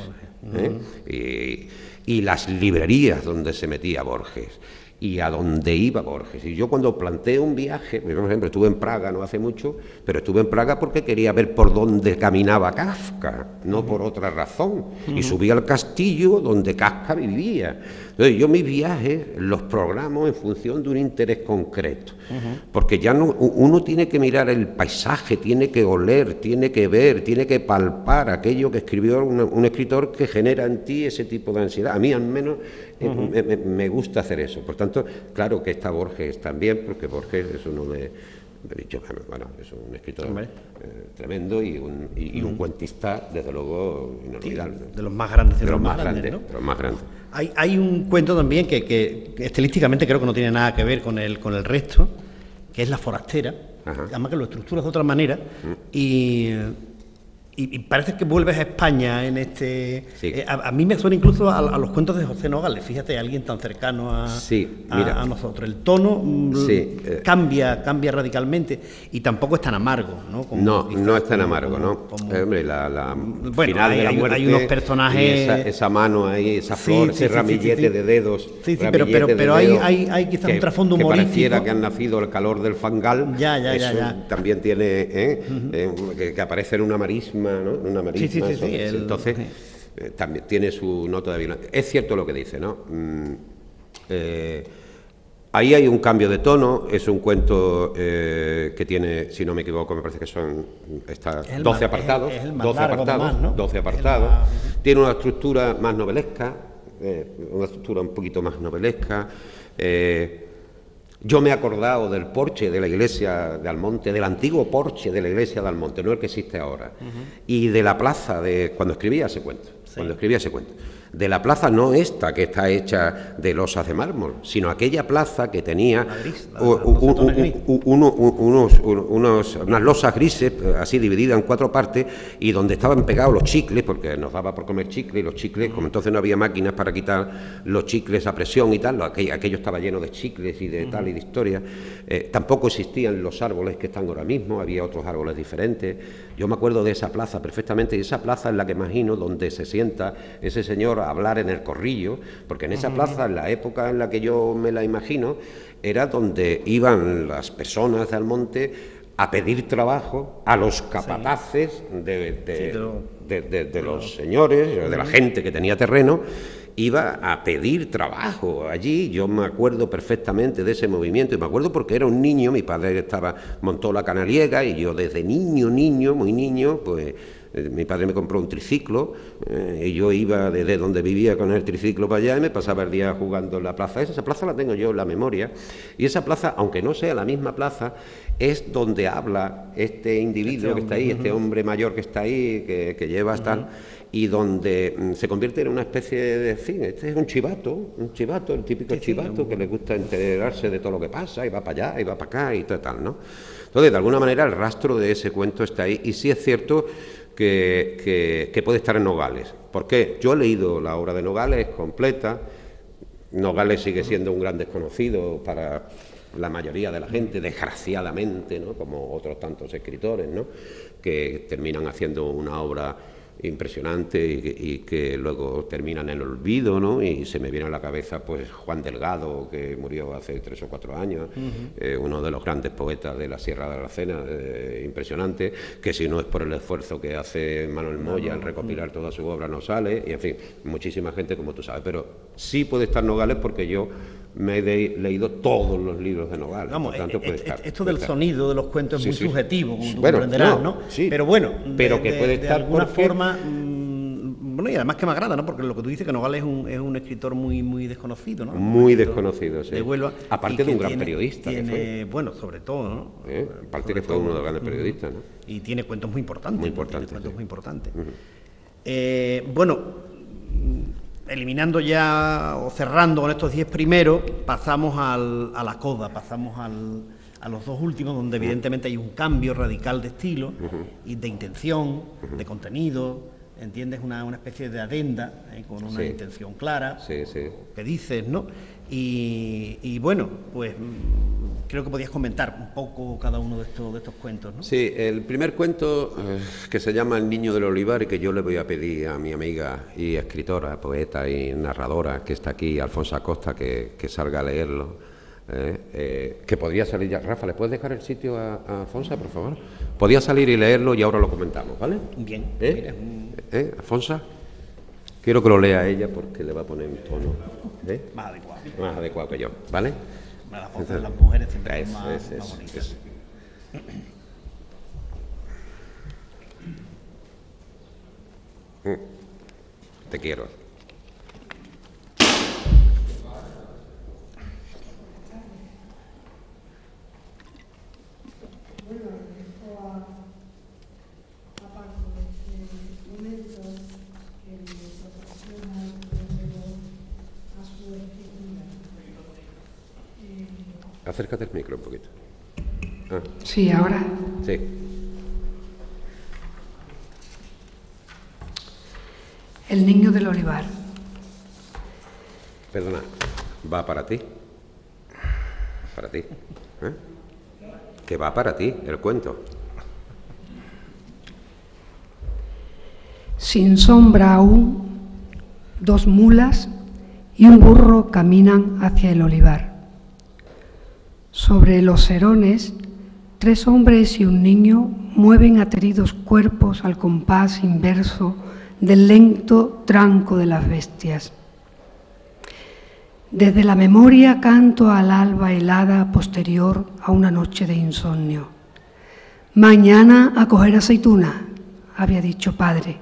y las librerías donde se metía Borges y a dónde iba Borges. Y yo cuando planteo un viaje, por ejemplo, estuve en Praga no hace mucho, pero estuve en Praga porque quería ver por dónde caminaba Kafka, no por otra razón. Y subí al castillo donde Kafka vivía. Entonces yo mis viajes los programo en función de un interés concreto, porque ya no, uno tiene que mirar el paisaje, tiene que oler, tiene que ver, tiene que palpar aquello que escribió un escritor que genera en ti ese tipo de ansiedad. A mí al menos me gusta hacer eso. Por tanto, claro que está Borges también, porque Borges es uno bueno, es un escritor tremendo y un cuentista, desde luego, inolvidable. De los más grandes, de los más grandes, ¿no? De los más grandes. Hay un cuento también que estilísticamente creo que no tiene nada que ver con el resto, que es La forastera. Además que lo estructuras de otra manera y parece que vuelves a España en este... Sí. A mí me suena incluso a los cuentos de José Nogales, fíjate, alguien tan cercano a nosotros. El tono cambia radicalmente y tampoco es tan amargo, ¿no? No es tan amargo, ¿no? Hombre, bueno, final de la muerte, hay unos personajes... Esa mano ahí, esa flor, ese ramillete de dedos. Sí, pero hay quizás un trasfondo humorístico. Que pareciera que han nacido el calor del fangal. Ya. También tiene... que aparece en una marisma, ¿no? Una marisma, entonces también tiene su nota de violencia. Es cierto lo que dice, ¿no? Ahí hay un cambio de tono. Es un cuento que tiene, si no me equivoco, me parece que son 12 apartados. 12 apartados. Tiene una estructura más novelesca, una estructura un poquito más novelesca. Yo me he acordado del porche de la iglesia de Almonte, del antiguo porche de la iglesia de Almonte, no el que existe ahora, y de la plaza cuando escribía ese cuento, de la plaza no esta que está hecha de losas de mármol, sino aquella plaza que tenía unas losas grises así divididas en 4 partes y donde estaban pegados los chicles, porque nos daba por comer chicles, y los chicles, como entonces no había máquinas para quitar los chicles a presión y tal, aquello estaba lleno de chicles y de tal y de historia. Tampoco existían los árboles que están ahora mismo, había otros árboles diferentes. Yo me acuerdo de esa plaza perfectamente, y esa plaza es la que imagino donde se sienta ese señor a hablar en el corrillo, porque en esa plaza, en la época en la que yo me la imagino, era donde iban las personas de Almonte a pedir trabajo a los capataces de los señores, de la gente que tenía terreno. Iba a pedir trabajo allí. Yo me acuerdo perfectamente de ese movimiento, y me acuerdo porque era un niño, mi padre montó la canaliega, y yo desde niño, muy niño, pues Mi padre me compró un triciclo y yo iba desde donde vivía con el triciclo para allá y me pasaba el día jugando en la plaza. Esa plaza la tengo yo en la memoria, y esa plaza, aunque no sea la misma plaza, es donde habla este individuo que está ahí, este hombre mayor que está ahí, que lleva tal, y donde se convierte en una especie de fin. Este es un chivato, el típico chivato que le gusta enterarse de todo lo que pasa, y va para allá, y va para acá, y tal, ¿no? Entonces, de alguna manera, el rastro de ese cuento está ahí, y sí es cierto que puede estar en Nogales. ¿Por qué? Yo he leído la obra de Nogales completa. Nogales sigue siendo un gran desconocido para la mayoría de la gente, desgraciadamente, ¿no? Como otros tantos escritores, ¿no? Que terminan haciendo una obra impresionante y que luego terminan en el olvido, ¿no? Y se me viene a la cabeza pues Juan Delgado, que murió hace 3 o 4 años, uno de los grandes poetas de la Sierra de Aracena, impresionante, que si no es por el esfuerzo que hace Manuel Moya al recopilar toda su obra no sale, y en fin, muchísima gente, como tú sabes, pero sí puede estar Nogales porque yo me he leído todos los libros de Nogales. Vamos, por tanto, puede estar, esto del sonido de los cuentos es muy subjetivo, como tú bueno, comprenderás, ¿no? Sí, pero bueno, pero que puede estar de alguna forma, bueno, y además que me agrada, ¿no? Porque lo que tú dices, que Nogales es un escritor muy desconocido, ¿no? Muy desconocido, sí. De Huelva, aparte de un gran periodista. Bueno, sobre todo, ¿no? Aparte que fue uno de los grandes periodistas, ¿no? Y tiene cuentos muy importantes. Muy importantes. Tiene cuentos muy importantes. Bueno, eliminando ya o cerrando con estos 10 primeros, pasamos a la coda, pasamos a los 2 últimos, donde evidentemente hay un cambio radical de estilo y de intención, de contenido, ¿entiendes? Una especie de adenda con una intención clara, que dices, ¿no? Y bueno, pues creo que podías comentar un poco cada uno de estos cuentos, ¿no? Sí, el primer cuento que se llama El niño del olivar, y que yo le voy a pedir a mi amiga y escritora, poeta y narradora que está aquí, Alfonso Acosta, que salga a leerlo, que podría salir ya. Rafa, ¿le puedes dejar el sitio a Alfonso, por favor? Podía salir y leerlo y ahora lo comentamos, ¿vale? Bien. Alfonso, quiero que lo lea ella porque le va a poner un tono más adecuado que yo, ¿vale? Las voces de las mujeres siempre son más bonitas. Te quiero. Acércate al micro un poquito. Sí, ahora. Sí. El niño del olivar. Perdona, va para ti. Para ti. Que va para ti, el cuento. Sin sombra aún, 2 mulas y un burro caminan hacia el olivar. Sobre los serones, 3 hombres y un niño mueven ateridos cuerpos al compás inverso del lento tranco de las bestias. Desde la memoria canto al alba helada posterior a una noche de insomnio. Mañana a coger aceituna, había dicho padre.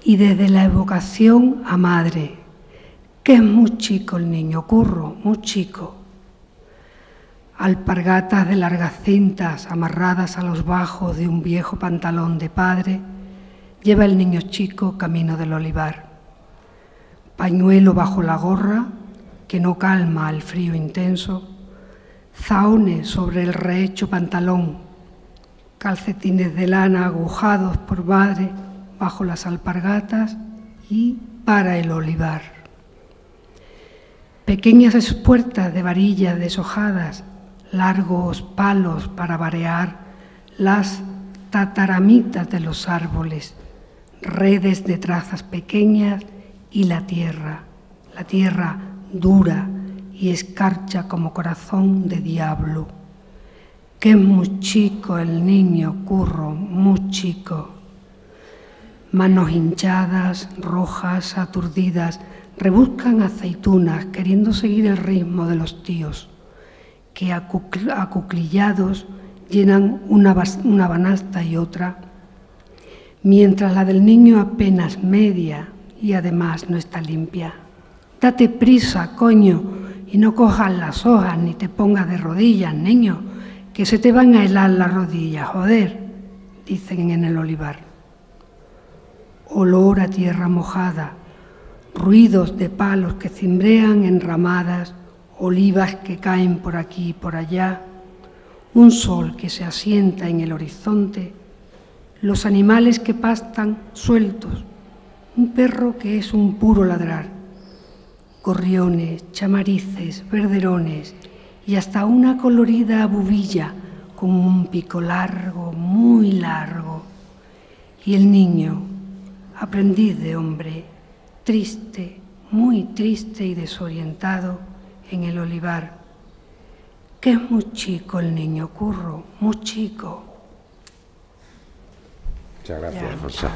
Y desde la evocación a madre, que es muy chico el niño, Curro, muy chico. Alpargatas de largas cintas amarradas a los bajos de un viejo pantalón de padre, lleva el niño chico camino del olivar. Pañuelo bajo la gorra, que no calma el frío intenso, zahones sobre el rehecho pantalón, calcetines de lana agujados por madre bajo las alpargatas y para el olivar. Pequeñas espuertas de varillas deshojadas, largos palos para varear las tataramitas de los árboles, redes de trazas pequeñas y la tierra dura y escarcha como corazón de diablo. Que es muy chico el niño, Curro, muy chico. Manos hinchadas, rojas, aturdidas, rebuscan aceitunas queriendo seguir el ritmo de los tíos, que acuclillados llenan una banasta y otra, mientras la del niño apenas media y además no está limpia. Date prisa, coño, y no cojas las hojas ni te pongas de rodillas, niño, que se te van a helar las rodillas, joder, dicen en el olivar. Olor a tierra mojada, ruidos de palos que cimbrean en ramadas, olivas que caen por aquí y por allá, un sol que se asienta en el horizonte, los animales que pastan sueltos, un perro que es un puro ladrar, gorriones, chamarices, verderones y hasta una colorida abubilla con un pico largo, muy largo. Y el niño, aprendiz de hombre, triste, muy triste y desorientado en el olivar. Que es muy chico el niño, Curro, muy chico. Muchas gracias, Ya, José.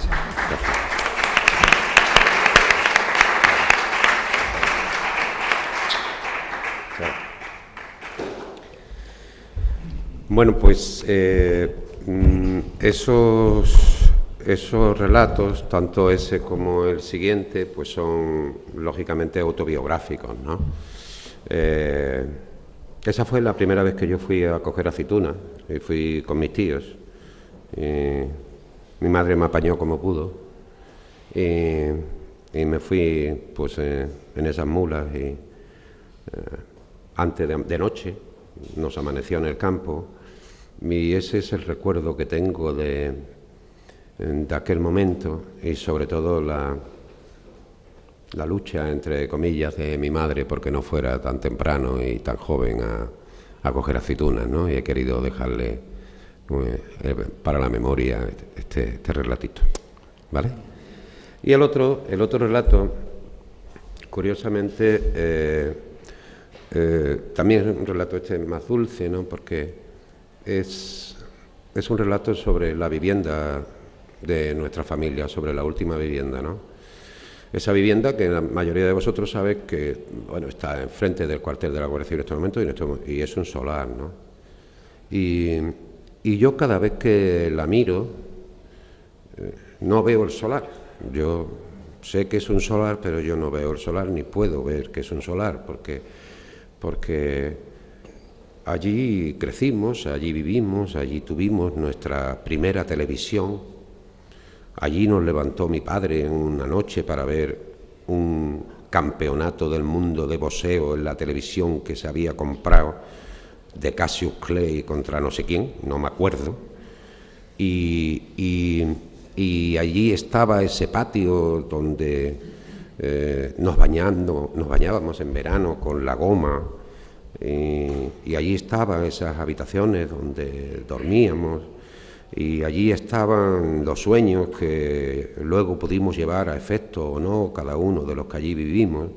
Bueno, pues esos relatos, tanto ese como el siguiente, pues son lógicamente autobiográficos, ¿no? Esa fue la primera vez que yo fui a coger aceitunas, y fui con mis tíos. Mi madre me apañó como pudo y me fui pues en esas mulas y antes de noche nos amaneció en el campo y ese es el recuerdo que tengo de aquel momento y sobre todo la lucha, entre comillas, de mi madre porque no fuera tan temprano y tan joven a coger aceitunas, ¿no? Y he querido dejarle para la memoria este relatito, ¿vale? Y el otro relato, curiosamente, también es un relato más dulce, ¿no? Porque es un relato sobre la vivienda de nuestra familia, sobre la última vivienda, ¿no? Esa vivienda que la mayoría de vosotros sabéis que, bueno, está enfrente del cuartel de la Guardia Civil en este momento y es un solar, ¿no? Y yo cada vez que la miro no veo el solar. Yo sé que es un solar, pero yo no veo el solar ni puedo ver que es un solar porque allí crecimos, allí vivimos, allí tuvimos nuestra primera televisión. Allí nos levantó mi padre en una noche para ver un campeonato del mundo de boxeo en la televisión que se había comprado de Cassius Clay contra no sé quién, no me acuerdo. Y allí estaba ese patio donde nos bañábamos en verano con la goma. Y allí estaban esas habitaciones donde dormíamos y allí estaban los sueños que luego pudimos llevar a efecto o no cada uno de los que allí vivimos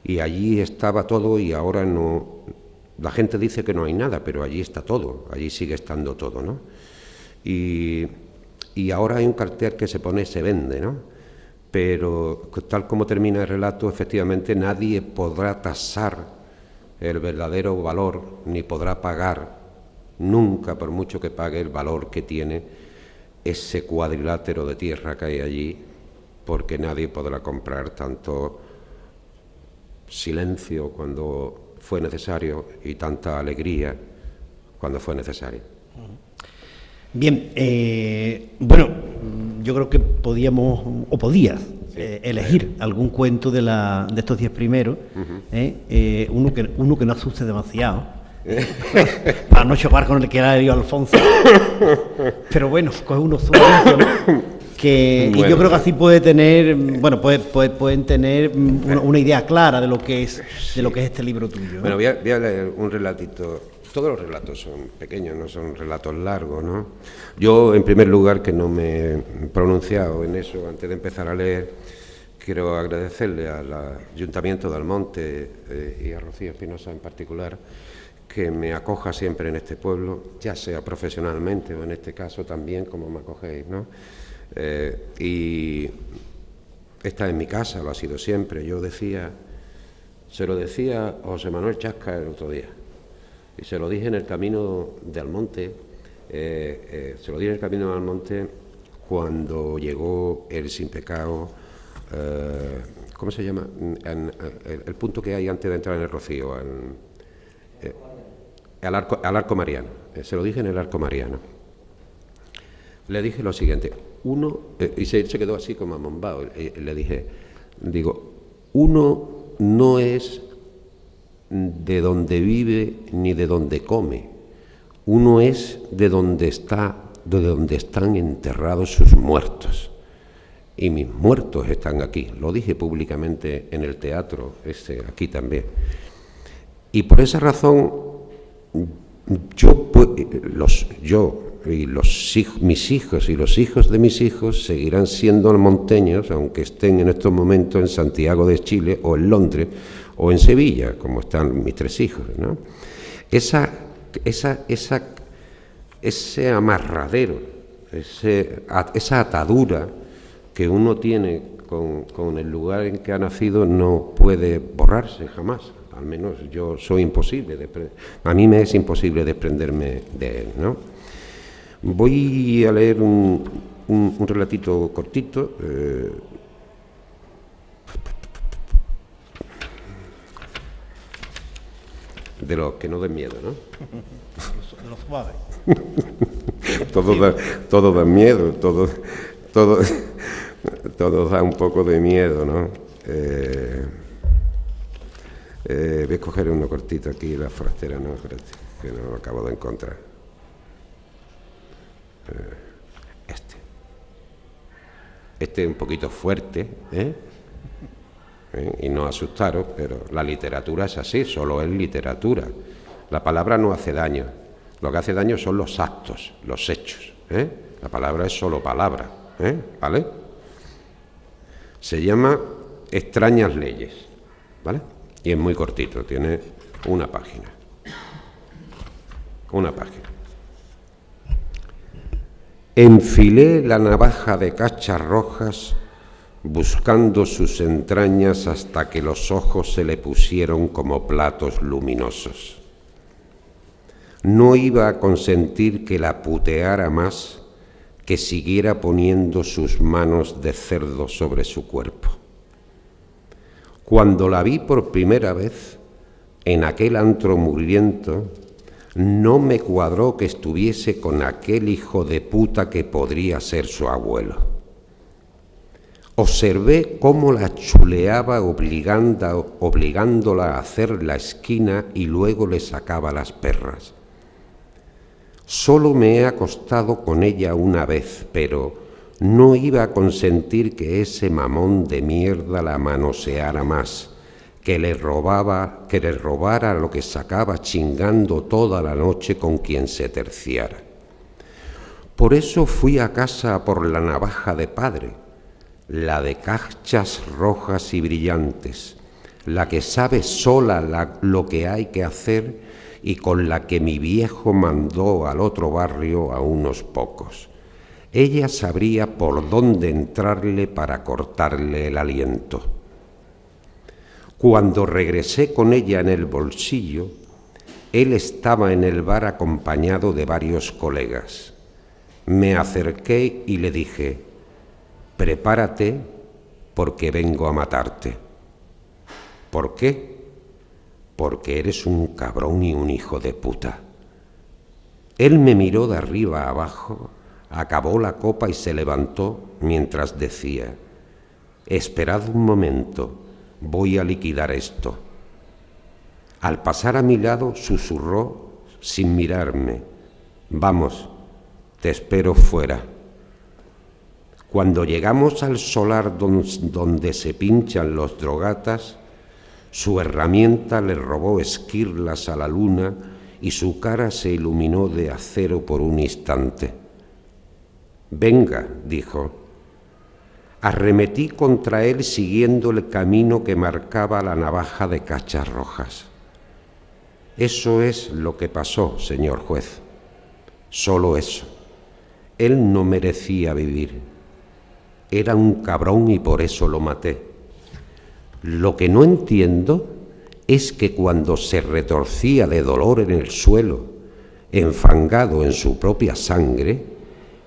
y allí estaba todo y ahora no, la gente dice que no hay nada, pero allí está todo, allí sigue estando todo, ¿no? Y ahora hay un cartel que se pone "se vende", ¿no? Pero tal como termina el relato, efectivamente nadie podrá tasar el verdadero valor, ni podrá pagar nunca, por mucho que pague, el valor que tiene ese cuadrilátero de tierra que hay allí, porque nadie podrá comprar tanto silencio cuando fue necesario y tanta alegría cuando fue necesario. Bien, bueno, yo creo que podías elegir algún cuento de estos 10 primeros, uno que no asuste demasiado, para no chocar con el que ha ido Alfonso, pero bueno, coge unos suavitos, ¿no? Y yo creo que así puede tener, bueno, pueden tener una idea clara de lo que es este libro tuyo, ¿no? Bueno, voy a leer un relatito. Todos los relatos son pequeños, no son relatos largos, ¿no? Yo, en primer lugar, que no me he pronunciado en eso antes de empezar a leer, quiero agradecerle al Ayuntamiento de Almonte y a Rocío Espinosa en particular, que me acoja siempre en este pueblo, ya sea profesionalmente o en este caso también como me acogéis, ¿no? Y esta es mi casa, lo ha sido siempre. Se lo decía a José Manuel Chasca el otro día, y se lo dije en el camino de Almonte, cuando llegó el sin pecado, ¿cómo se llama? El punto que hay antes de entrar en el Rocío, al arco mariano. Se lo dije en el arco mariano. Le dije lo siguiente, y se quedó así como amombado. Le dije, uno no es de donde vive ni de donde come, uno es de donde están enterrados sus muertos. Y mis muertos están aquí. Lo dije públicamente en el teatro, aquí también. Y por esa razón, mis hijos y los hijos de mis hijos seguirán siendo almonteños, aunque estén en estos momentos en Santiago de Chile o en Londres o en Sevilla, como están mis 3 hijos, ¿no? Ese amarradero, esa atadura que uno tiene con el lugar en que ha nacido no puede borrarse jamás. Al menos yo soy imposible, a mí me es imposible desprenderme de él, ¿no? Voy a leer un relatito cortito. De los que no den miedo, ¿no? De los suaves. Todo da miedo, todo da un poco de miedo, ¿no? Voy a escoger uno cortito aquí, La forastera, no, que no lo acabo de encontrar. Este es un poquito fuerte, y no asustaros, pero la literatura es así, solo es literatura. La palabra no hace daño, lo que hace daño son los actos, los hechos, La palabra es solo palabra, ¿vale? Se llama Extrañas leyes, ¿vale? Y es muy cortito, tiene una página. Enfilé la navaja de cachas rojas buscando sus entrañas hasta que los ojos se le pusieron como platos luminosos. No iba a consentir que la puteara más, que siguiera poniendo sus manos de cerdo sobre su cuerpo. Cuando la vi por primera vez, en aquel antro mugriento, no me cuadró que estuviese con aquel hijo de puta que podría ser su abuelo. Observé cómo la chuleaba obligándola a hacer la esquina y luego le sacaba las perras. Solo me he acostado con ella una vez, pero no iba a consentir que ese mamón de mierda la manoseara más, que le robara lo que sacaba chingando toda la noche con quien se terciara. Por eso fui a casa por la navaja de padre, la de cachas rojas y brillantes, la que sabe sola lo que hay que hacer y con la que mi viejo mandó al otro barrio a unos pocos. Ella sabría por dónde entrarle para cortarle el aliento. Cuando regresé con ella en el bolsillo, él estaba en el bar acompañado de varios colegas. Me acerqué y le dije: prepárate porque vengo a matarte. ¿Por qué? Porque eres un cabrón y un hijo de puta. Él me miró de arriba a abajo, acabó la copa y se levantó mientras decía: esperad un momento, voy a liquidar esto. Al pasar a mi lado susurró sin mirarme: vamos, te espero fuera. Cuando llegamos al solar donde se pinchan los drogatas, su herramienta le robó esquirlas a la luna y su cara se iluminó de acero por un instante. Venga, dijo. Arremetí contra él siguiendo el camino que marcaba la navaja de cachas rojas. Eso es lo que pasó, señor juez. Solo eso. Él no merecía vivir. Era un cabrón y por eso lo maté. Lo que no entiendo es que cuando se retorcía de dolor en el suelo, enfangado en su propia sangre,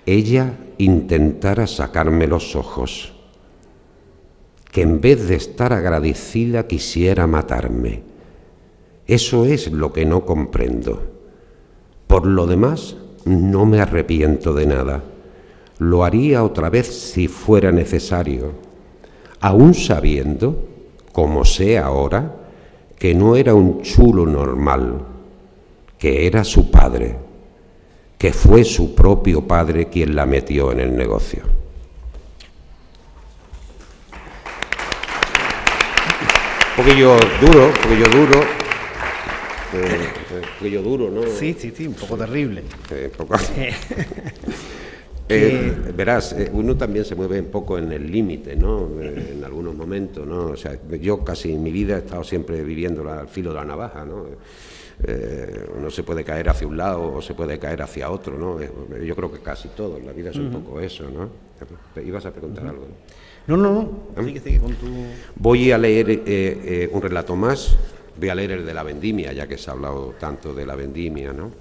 ella intentara sacarme los ojos, que en vez de estar agradecida quisiera matarme. Eso es lo que no comprendo. Por lo demás, no me arrepiento de nada. Lo haría otra vez si fuera necesario, aún sabiendo, como sé ahora, que no era un chulo normal, que era su padre, que fue su propio padre quien la metió en el negocio. Un poquillo duro, ¿no? Sí, un poco terrible. Verás, uno también se mueve un poco en el límite, ¿no? En algunos momentos, ¿no? O sea, yo casi en mi vida he estado siempre viviendo al filo de la navaja, ¿no? Uno se puede caer hacia un lado o se puede caer hacia otro, ¿no? Yo creo que casi todo, la vida es un poco eso, ¿no? ¿Ibas a preguntar algo? No. Sigue con tu... Voy a leer un relato más. Voy a leer el de la vendimia, ya que se ha hablado tanto de la vendimia, ¿no?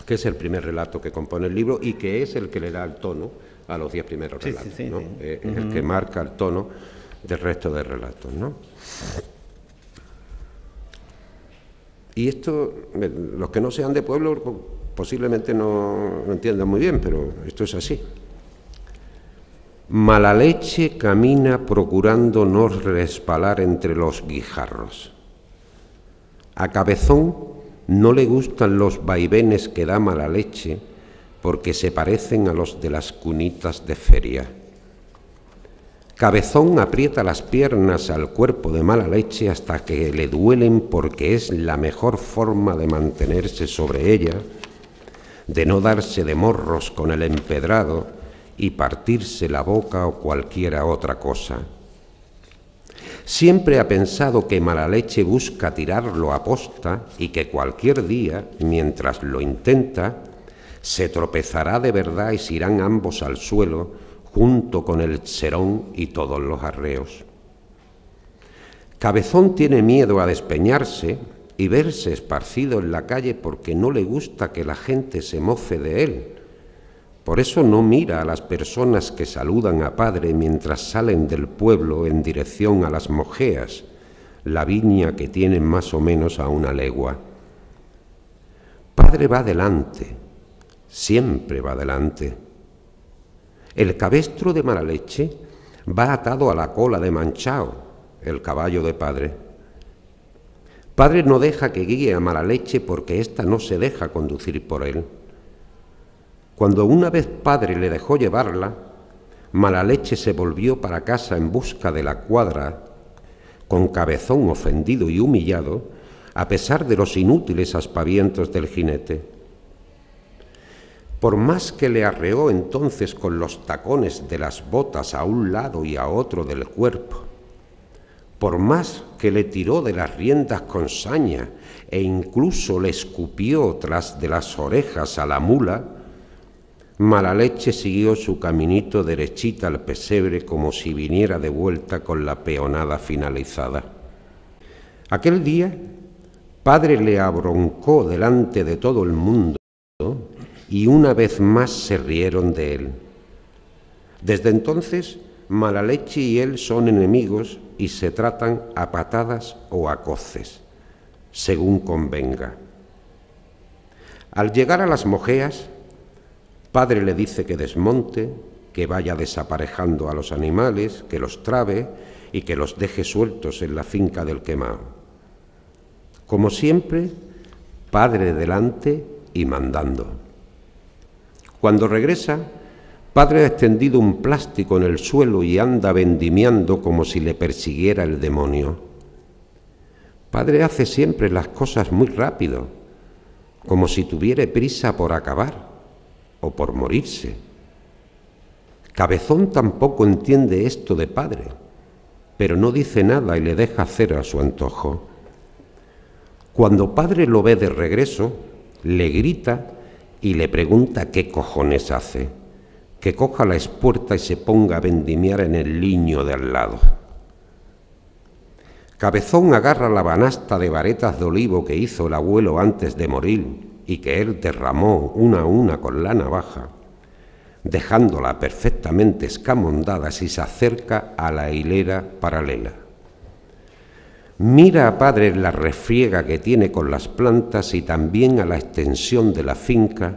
Que es el primer relato que compone el libro y que es el que le da el tono a los 10 primeros relatos, ¿no? El que marca el tono del resto de relatos, ¿no? Y esto, los que no sean de pueblo posiblemente no entiendan muy bien, pero esto es así. Malaleche camina procurando no resbalar entre los guijarros. A Cabezón no le gustan los vaivenes que da Malaleche porque se parecen a los de las cunitas de feria. Cabezón aprieta las piernas al cuerpo de Malaleche hasta que le duelen porque es la mejor forma de mantenerse sobre ella, de no darse de morros con el empedrado y partirse la boca o cualquiera otra cosa. Siempre ha pensado que Malaleche busca tirarlo a posta y que cualquier día, mientras lo intenta, se tropezará de verdad y se irán ambos al suelo junto con el serón y todos los arreos. Cabezón tiene miedo a despeñarse y verse esparcido en la calle porque no le gusta que la gente se mofe de él. Por eso no mira a las personas que saludan a Padre mientras salen del pueblo en dirección a las Mojeas, la viña que tienen más o menos a una legua. Padre va delante, siempre va delante. El cabestro de Malaleche va atado a la cola de Manchao, el caballo de Padre. Padre no deja que guíe a Malaleche porque ésta no se deja conducir por él. Cuando una vez Padre le dejó llevarla, Malaleche se volvió para casa en busca de la cuadra, con Cabezón ofendido y humillado, a pesar de los inútiles aspavientos del jinete. Por más que le arreó entonces con los tacones de las botas a un lado y a otro del cuerpo, por más que le tiró de las riendas con saña e incluso le escupió tras de las orejas a la mula, Malaleche siguió su caminito derechita al pesebre como si viniera de vuelta con la peonada finalizada. Aquel día, Padre le abroncó delante de todo el mundo y una vez más se rieron de él. Desde entonces, Malaleche y él son enemigos y se tratan a patadas o a coces, según convenga. Al llegar a las Mojeas, Padre le dice que desmonte, que vaya desaparejando a los animales, que los trabe y que los deje sueltos en la finca del Quemao. Como siempre, Padre delante y mandando. Cuando regresa, Padre ha extendido un plástico en el suelo y anda vendimiando como si le persiguiera el demonio. Padre hace siempre las cosas muy rápido, como si tuviera prisa por acabar o por morirse. Cabezón tampoco entiende esto de Padre, pero no dice nada y le deja hacer a su antojo. Cuando Padre lo ve de regreso, le grita y le pregunta qué cojones hace, que coja la espuerta y se ponga a vendimiar en el liño de al lado. Cabezón agarra la banasta de varetas de olivo que hizo el abuelo antes de morir y que él derramó una a una con la navaja, dejándola perfectamente escamondada si se acerca a la hilera paralela. Mira a padre la refriega que tiene con las plantas y también a la extensión de la finca,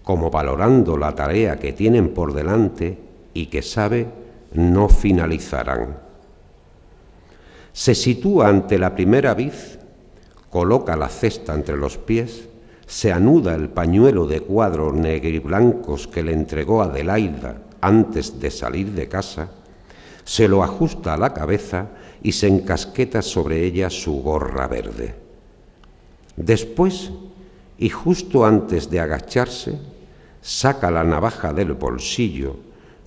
como valorando la tarea que tienen por delante y que sabe no finalizarán. Se sitúa ante la primera vid, coloca la cesta entre los pies, se anuda el pañuelo de cuadros negriblancos que le entregó Adelaida antes de salir de casa, se lo ajusta a la cabeza y se encasqueta sobre ella su gorra verde. Después, y justo antes de agacharse, saca la navaja del bolsillo,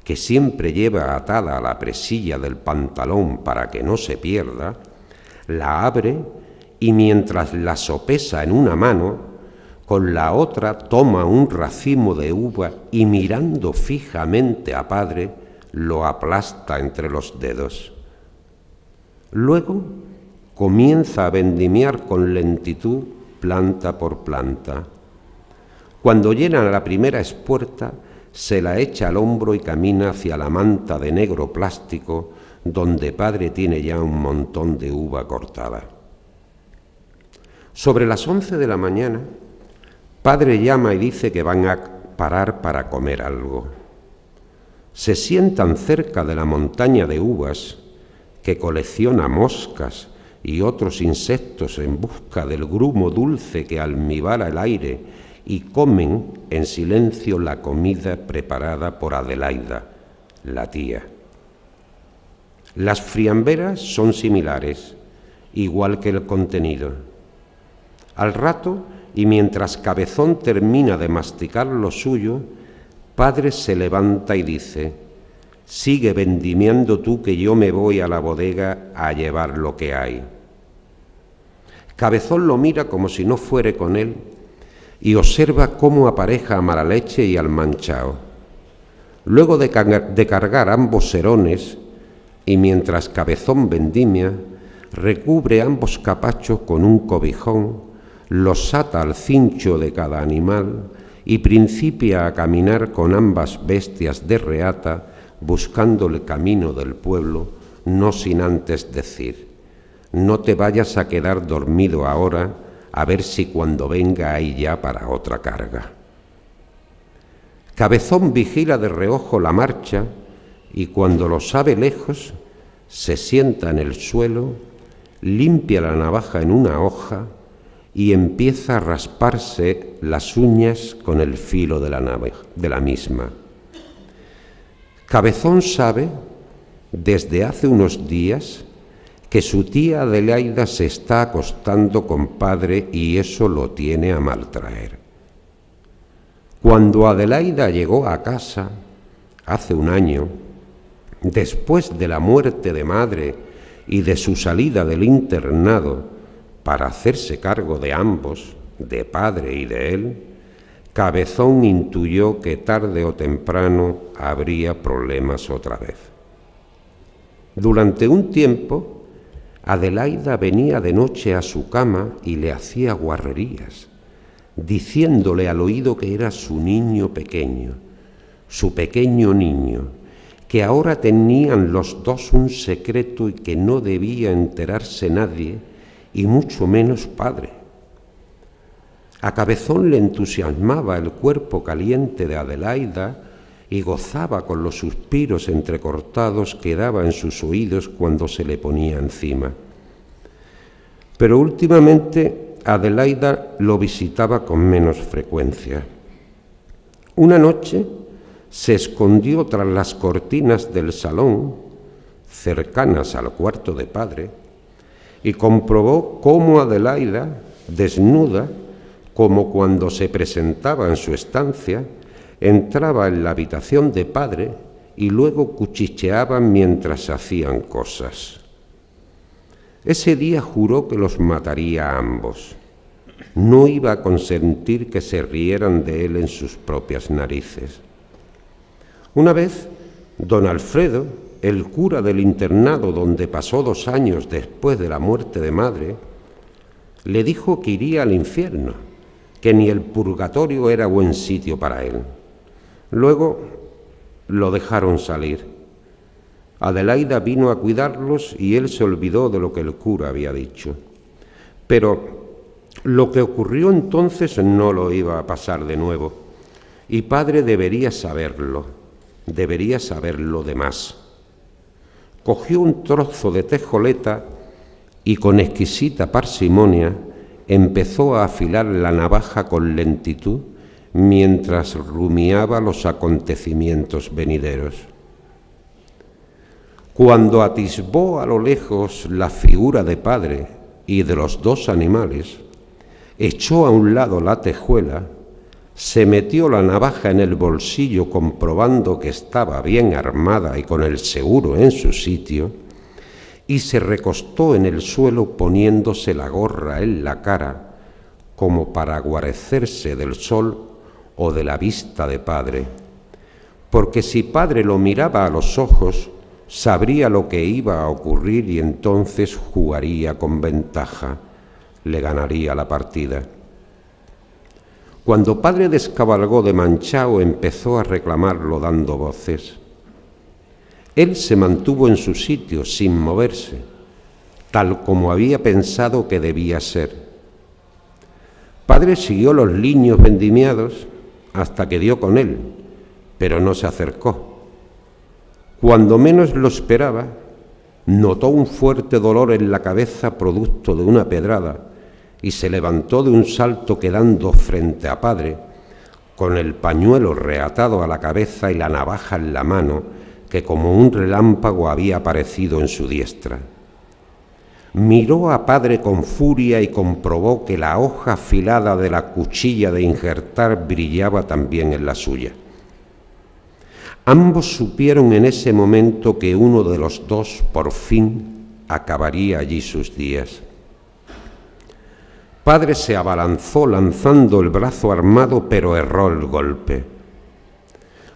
que siempre lleva atada a la presilla del pantalón para que no se pierda, la abre y mientras la sopesa en una mano, con la otra toma un racimo de uva y mirando fijamente a padre, lo aplasta entre los dedos. Luego comienza a vendimiar con lentitud planta por planta. Cuando llena la primera espuerta, se la echa al hombro y camina hacia la manta de negro plástico donde padre tiene ya un montón de uva cortada. Sobre las 11 de la mañana, padre llama y dice que van a parar para comer algo. Se sientan cerca de la montaña de uvas que colecciona moscas y otros insectos en busca del grumo dulce que almibara el aire y comen en silencio la comida preparada por Adelaida, la tía. Las friamberas son similares, igual que el contenido. Al rato, y mientras Cabezón termina de masticar lo suyo, padre se levanta y dice: «Sigue vendimiando tú que yo me voy a la bodega a llevar lo que hay». Cabezón lo mira como si no fuere con él y observa cómo apareja a Maraleche y al Manchao. Luego de cargar ambos serones, y mientras Cabezón vendimia, recubre ambos capachos con un cobijón, los ata al cincho de cada animal y principia a caminar con ambas bestias de reata, buscando el camino del pueblo, no sin antes decir: «No te vayas a quedar dormido ahora, a ver si cuando venga hay ya para otra carga». Cabezón vigila de reojo la marcha y cuando lo sabe lejos, se sienta en el suelo, limpia la navaja en una hoja y empieza a rasparse las uñas con el filo de la misma. Cabezón sabe, desde hace unos días, que su tía Adelaida se está acostando con padre y eso lo tiene a maltraer. Cuando Adelaida llegó a casa, hace un año, después de la muerte de madre y de su salida del internado para hacerse cargo de ambos, de padre y de él, Cabezón intuyó que tarde o temprano habría problemas otra vez. Durante un tiempo, Adelaida venía de noche a su cama y le hacía guarrerías, diciéndole al oído que era su niño pequeño, su pequeño niño, que ahora tenían los dos un secreto y que no debía enterarse nadie, y mucho menos padre. A Cabezón le entusiasmaba el cuerpo caliente de Adelaida y gozaba con los suspiros entrecortados que daba en sus oídos cuando se le ponía encima. Pero últimamente Adelaida lo visitaba con menos frecuencia. Una noche se escondió tras las cortinas del salón, cercanas al cuarto de padre, y comprobó cómo Adelaida, desnuda, como cuando se presentaba en su estancia, entraba en la habitación de padre y luego cuchicheaban mientras hacían cosas. Ese día juró que los mataría a ambos. No iba a consentir que se rieran de él en sus propias narices. Una vez, don Alfredo, el cura del internado donde pasó 2 años después de la muerte de madre, le dijo que iría al infierno, que ni el purgatorio era buen sitio para él. Luego, Lo dejaron salir. Adelaida vino a cuidarlos y él se olvidó de lo que el cura había dicho. Pero lo que ocurrió entonces no lo iba a pasar de nuevo. Y padre debería saberlo de más. Cogió un trozo de tejoleta y con exquisita parsimonia empezó a afilar la navaja con lentitud mientras rumiaba los acontecimientos venideros. Cuando atisbó a lo lejos la figura de padre y de los dos animales, echó a un lado la tejuela, se metió la navaja en el bolsillo comprobando que estaba bien armada y con el seguro en su sitio, y se recostó en el suelo poniéndose la gorra en la cara como para guarecerse del sol o de la vista de padre, porque si padre lo miraba a los ojos, sabría lo que iba a ocurrir y entonces jugaría con ventaja, le ganaría la partida. Cuando padre descabalgó de Manchao, empezó a reclamarlo dando voces. Él se mantuvo en su sitio sin moverse, tal como había pensado que debía ser. Padre siguió los liños vendimiados hasta que dio con él, pero no se acercó. Cuando menos lo esperaba, notó un fuerte dolor en la cabeza producto de una pedrada y se levantó de un salto quedando frente a padre, con el pañuelo reatado a la cabeza y la navaja en la mano, que como un relámpago había aparecido en su diestra. Miró a padre con furia y comprobó que la hoja afilada de la cuchilla de injertar brillaba también en la suya. Ambos supieron en ese momento que uno de los dos, por fin, acabaría allí sus días. Padre se abalanzó lanzando el brazo armado, pero erró el golpe.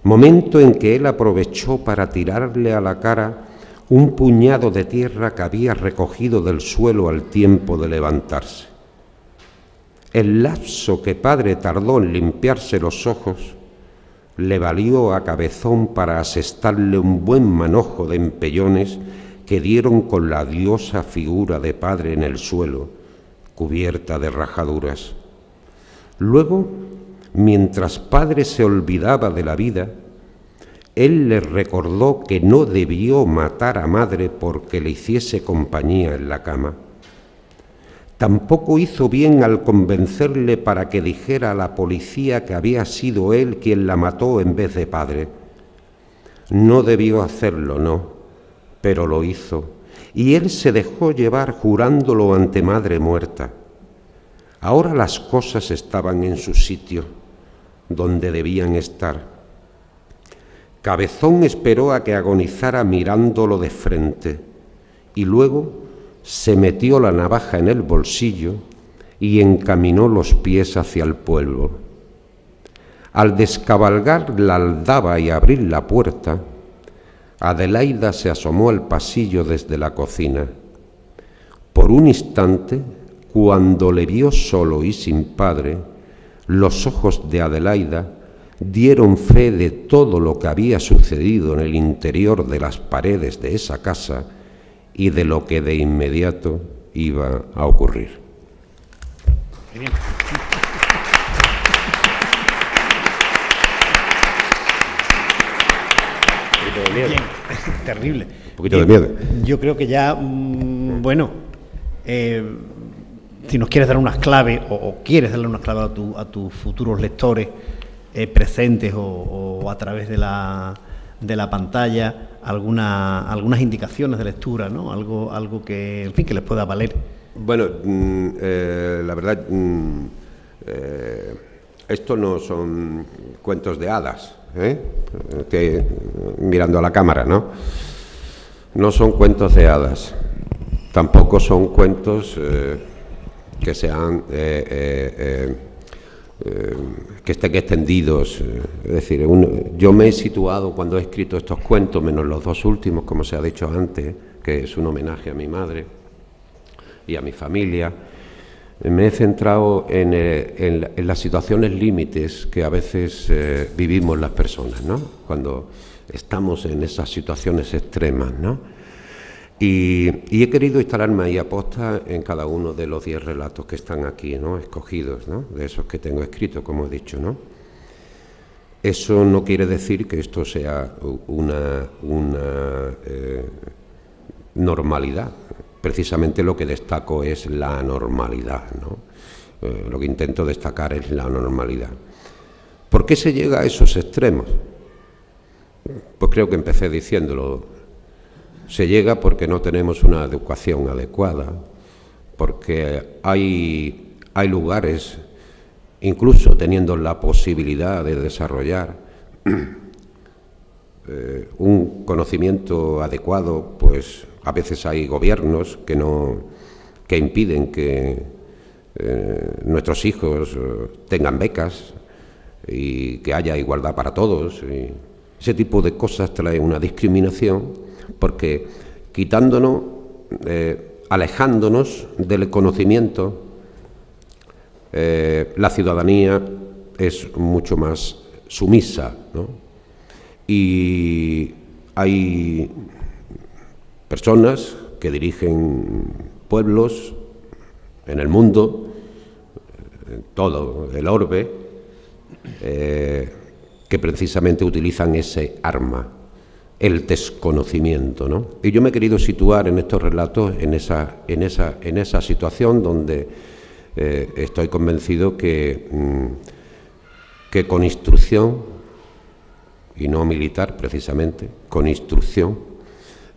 Momento en que él aprovechó para tirarle a la cara un puñado de tierra que había recogido del suelo al tiempo de levantarse. El lapso que padre tardó en limpiarse los ojos le valió a Cabezón para asestarle un buen manojo de empellones que dieron con la diosa figura de padre en el suelo, cubierta de rajaduras. Luego, mientras padre se olvidaba de la vida, él le recordó que no debió matar a madre porque le hiciese compañía en la cama. Tampoco hizo bien al convencerle para que dijera a la policía que había sido él quien la mató en vez de padre. No debió hacerlo, no, pero lo hizo, y él se dejó llevar jurándolo ante madre muerta. Ahora las cosas estaban en su sitio, donde debían estar. Cabezón esperó a que agonizara mirándolo de frente, y luego se metió la navaja en el bolsillo y encaminó los pies hacia el pueblo. Al descabalgar la aldaba y abrir la puerta, Adelaida se asomó al pasillo desde la cocina. Por un instante, cuando le vio solo y sin padre, los ojos de Adelaida dieron fe de todo lo que había sucedido en el interior de las paredes de esa casa y de lo que de inmediato iba a ocurrir. Bien. Bien. Terrible. Un poquito de miedo. Yo creo que ya, bueno, si nos quieres dar unas claves o quieres darle unas claves a tus futuros lectores presentes o a través de la pantalla, algunas indicaciones de lectura, ¿no? Algo que, en fin, que les pueda valer. Bueno, la verdad, esto no son cuentos de hadas, que, mirando a la cámara, ¿no? No son cuentos de hadas, tampoco son cuentos que sean que estén extendidos. Es decir, yo me he situado cuando he escrito estos cuentos, menos los dos últimos, como se ha dicho antes, que es un homenaje a mi madre y a mi familia. Me he centrado en las situaciones límites que a veces vivimos las personas, ¿no? Cuando estamos en esas situaciones extremas, ¿no? Y he querido instalarme ahí aposta en cada uno de los 10 relatos que están aquí, ¿no?, escogidos, ¿no?, de esos que tengo escritos, como he dicho, ¿no? Eso no quiere decir que esto sea una normalidad. Precisamente lo que destaco es la normalidad, ¿no? Lo que intento destacar es la normalidad. ¿Por qué se llega a esos extremos? Pues creo que empecé diciéndolo. Se llega porque no tenemos una educación adecuada, porque hay lugares, incluso teniendo la posibilidad de desarrollar un conocimiento adecuado, pues a veces hay gobiernos que impiden que nuestros hijos tengan becas y que haya igualdad para todos. Y ese tipo de cosas trae una discriminación, porque quitándonos, alejándonos del conocimiento, la ciudadanía es mucho más sumisa, ¿no? Y hay personas que dirigen pueblos en el mundo, en todo el orbe, que precisamente utilizan ese arma, el desconocimiento, ¿no? Y yo me he querido situar en estos relatos en esa situación donde estoy convencido que con instrucción, y no militar precisamente, con instrucción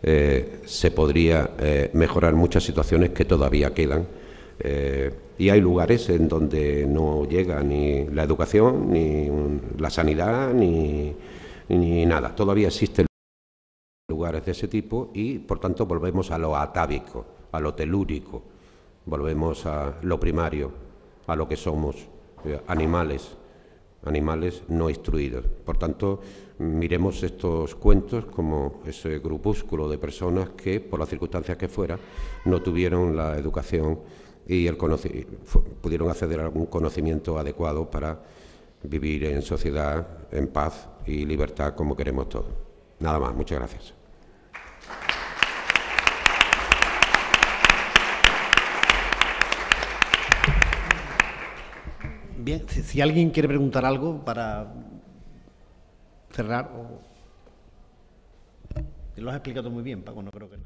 se podría mejorar muchas situaciones que todavía quedan, y hay lugares en donde no llega ni la educación, ni la sanidad, ni nada. Todavía existen lugares de ese tipo y, por tanto, volvemos a lo atávico, a lo telúrico, volvemos a lo primario, a lo que somos, animales no instruidos. Por tanto, miremos estos cuentos como ese grupúsculo de personas que, por las circunstancias que fuera, no tuvieron la educación y pudieron acceder a algún conocimiento adecuado para vivir en sociedad, en paz y libertad como queremos todos. Nada más, muchas gracias. Bien, si alguien quiere preguntar algo para cerrar, lo has explicado muy bien, Paco, no creo que...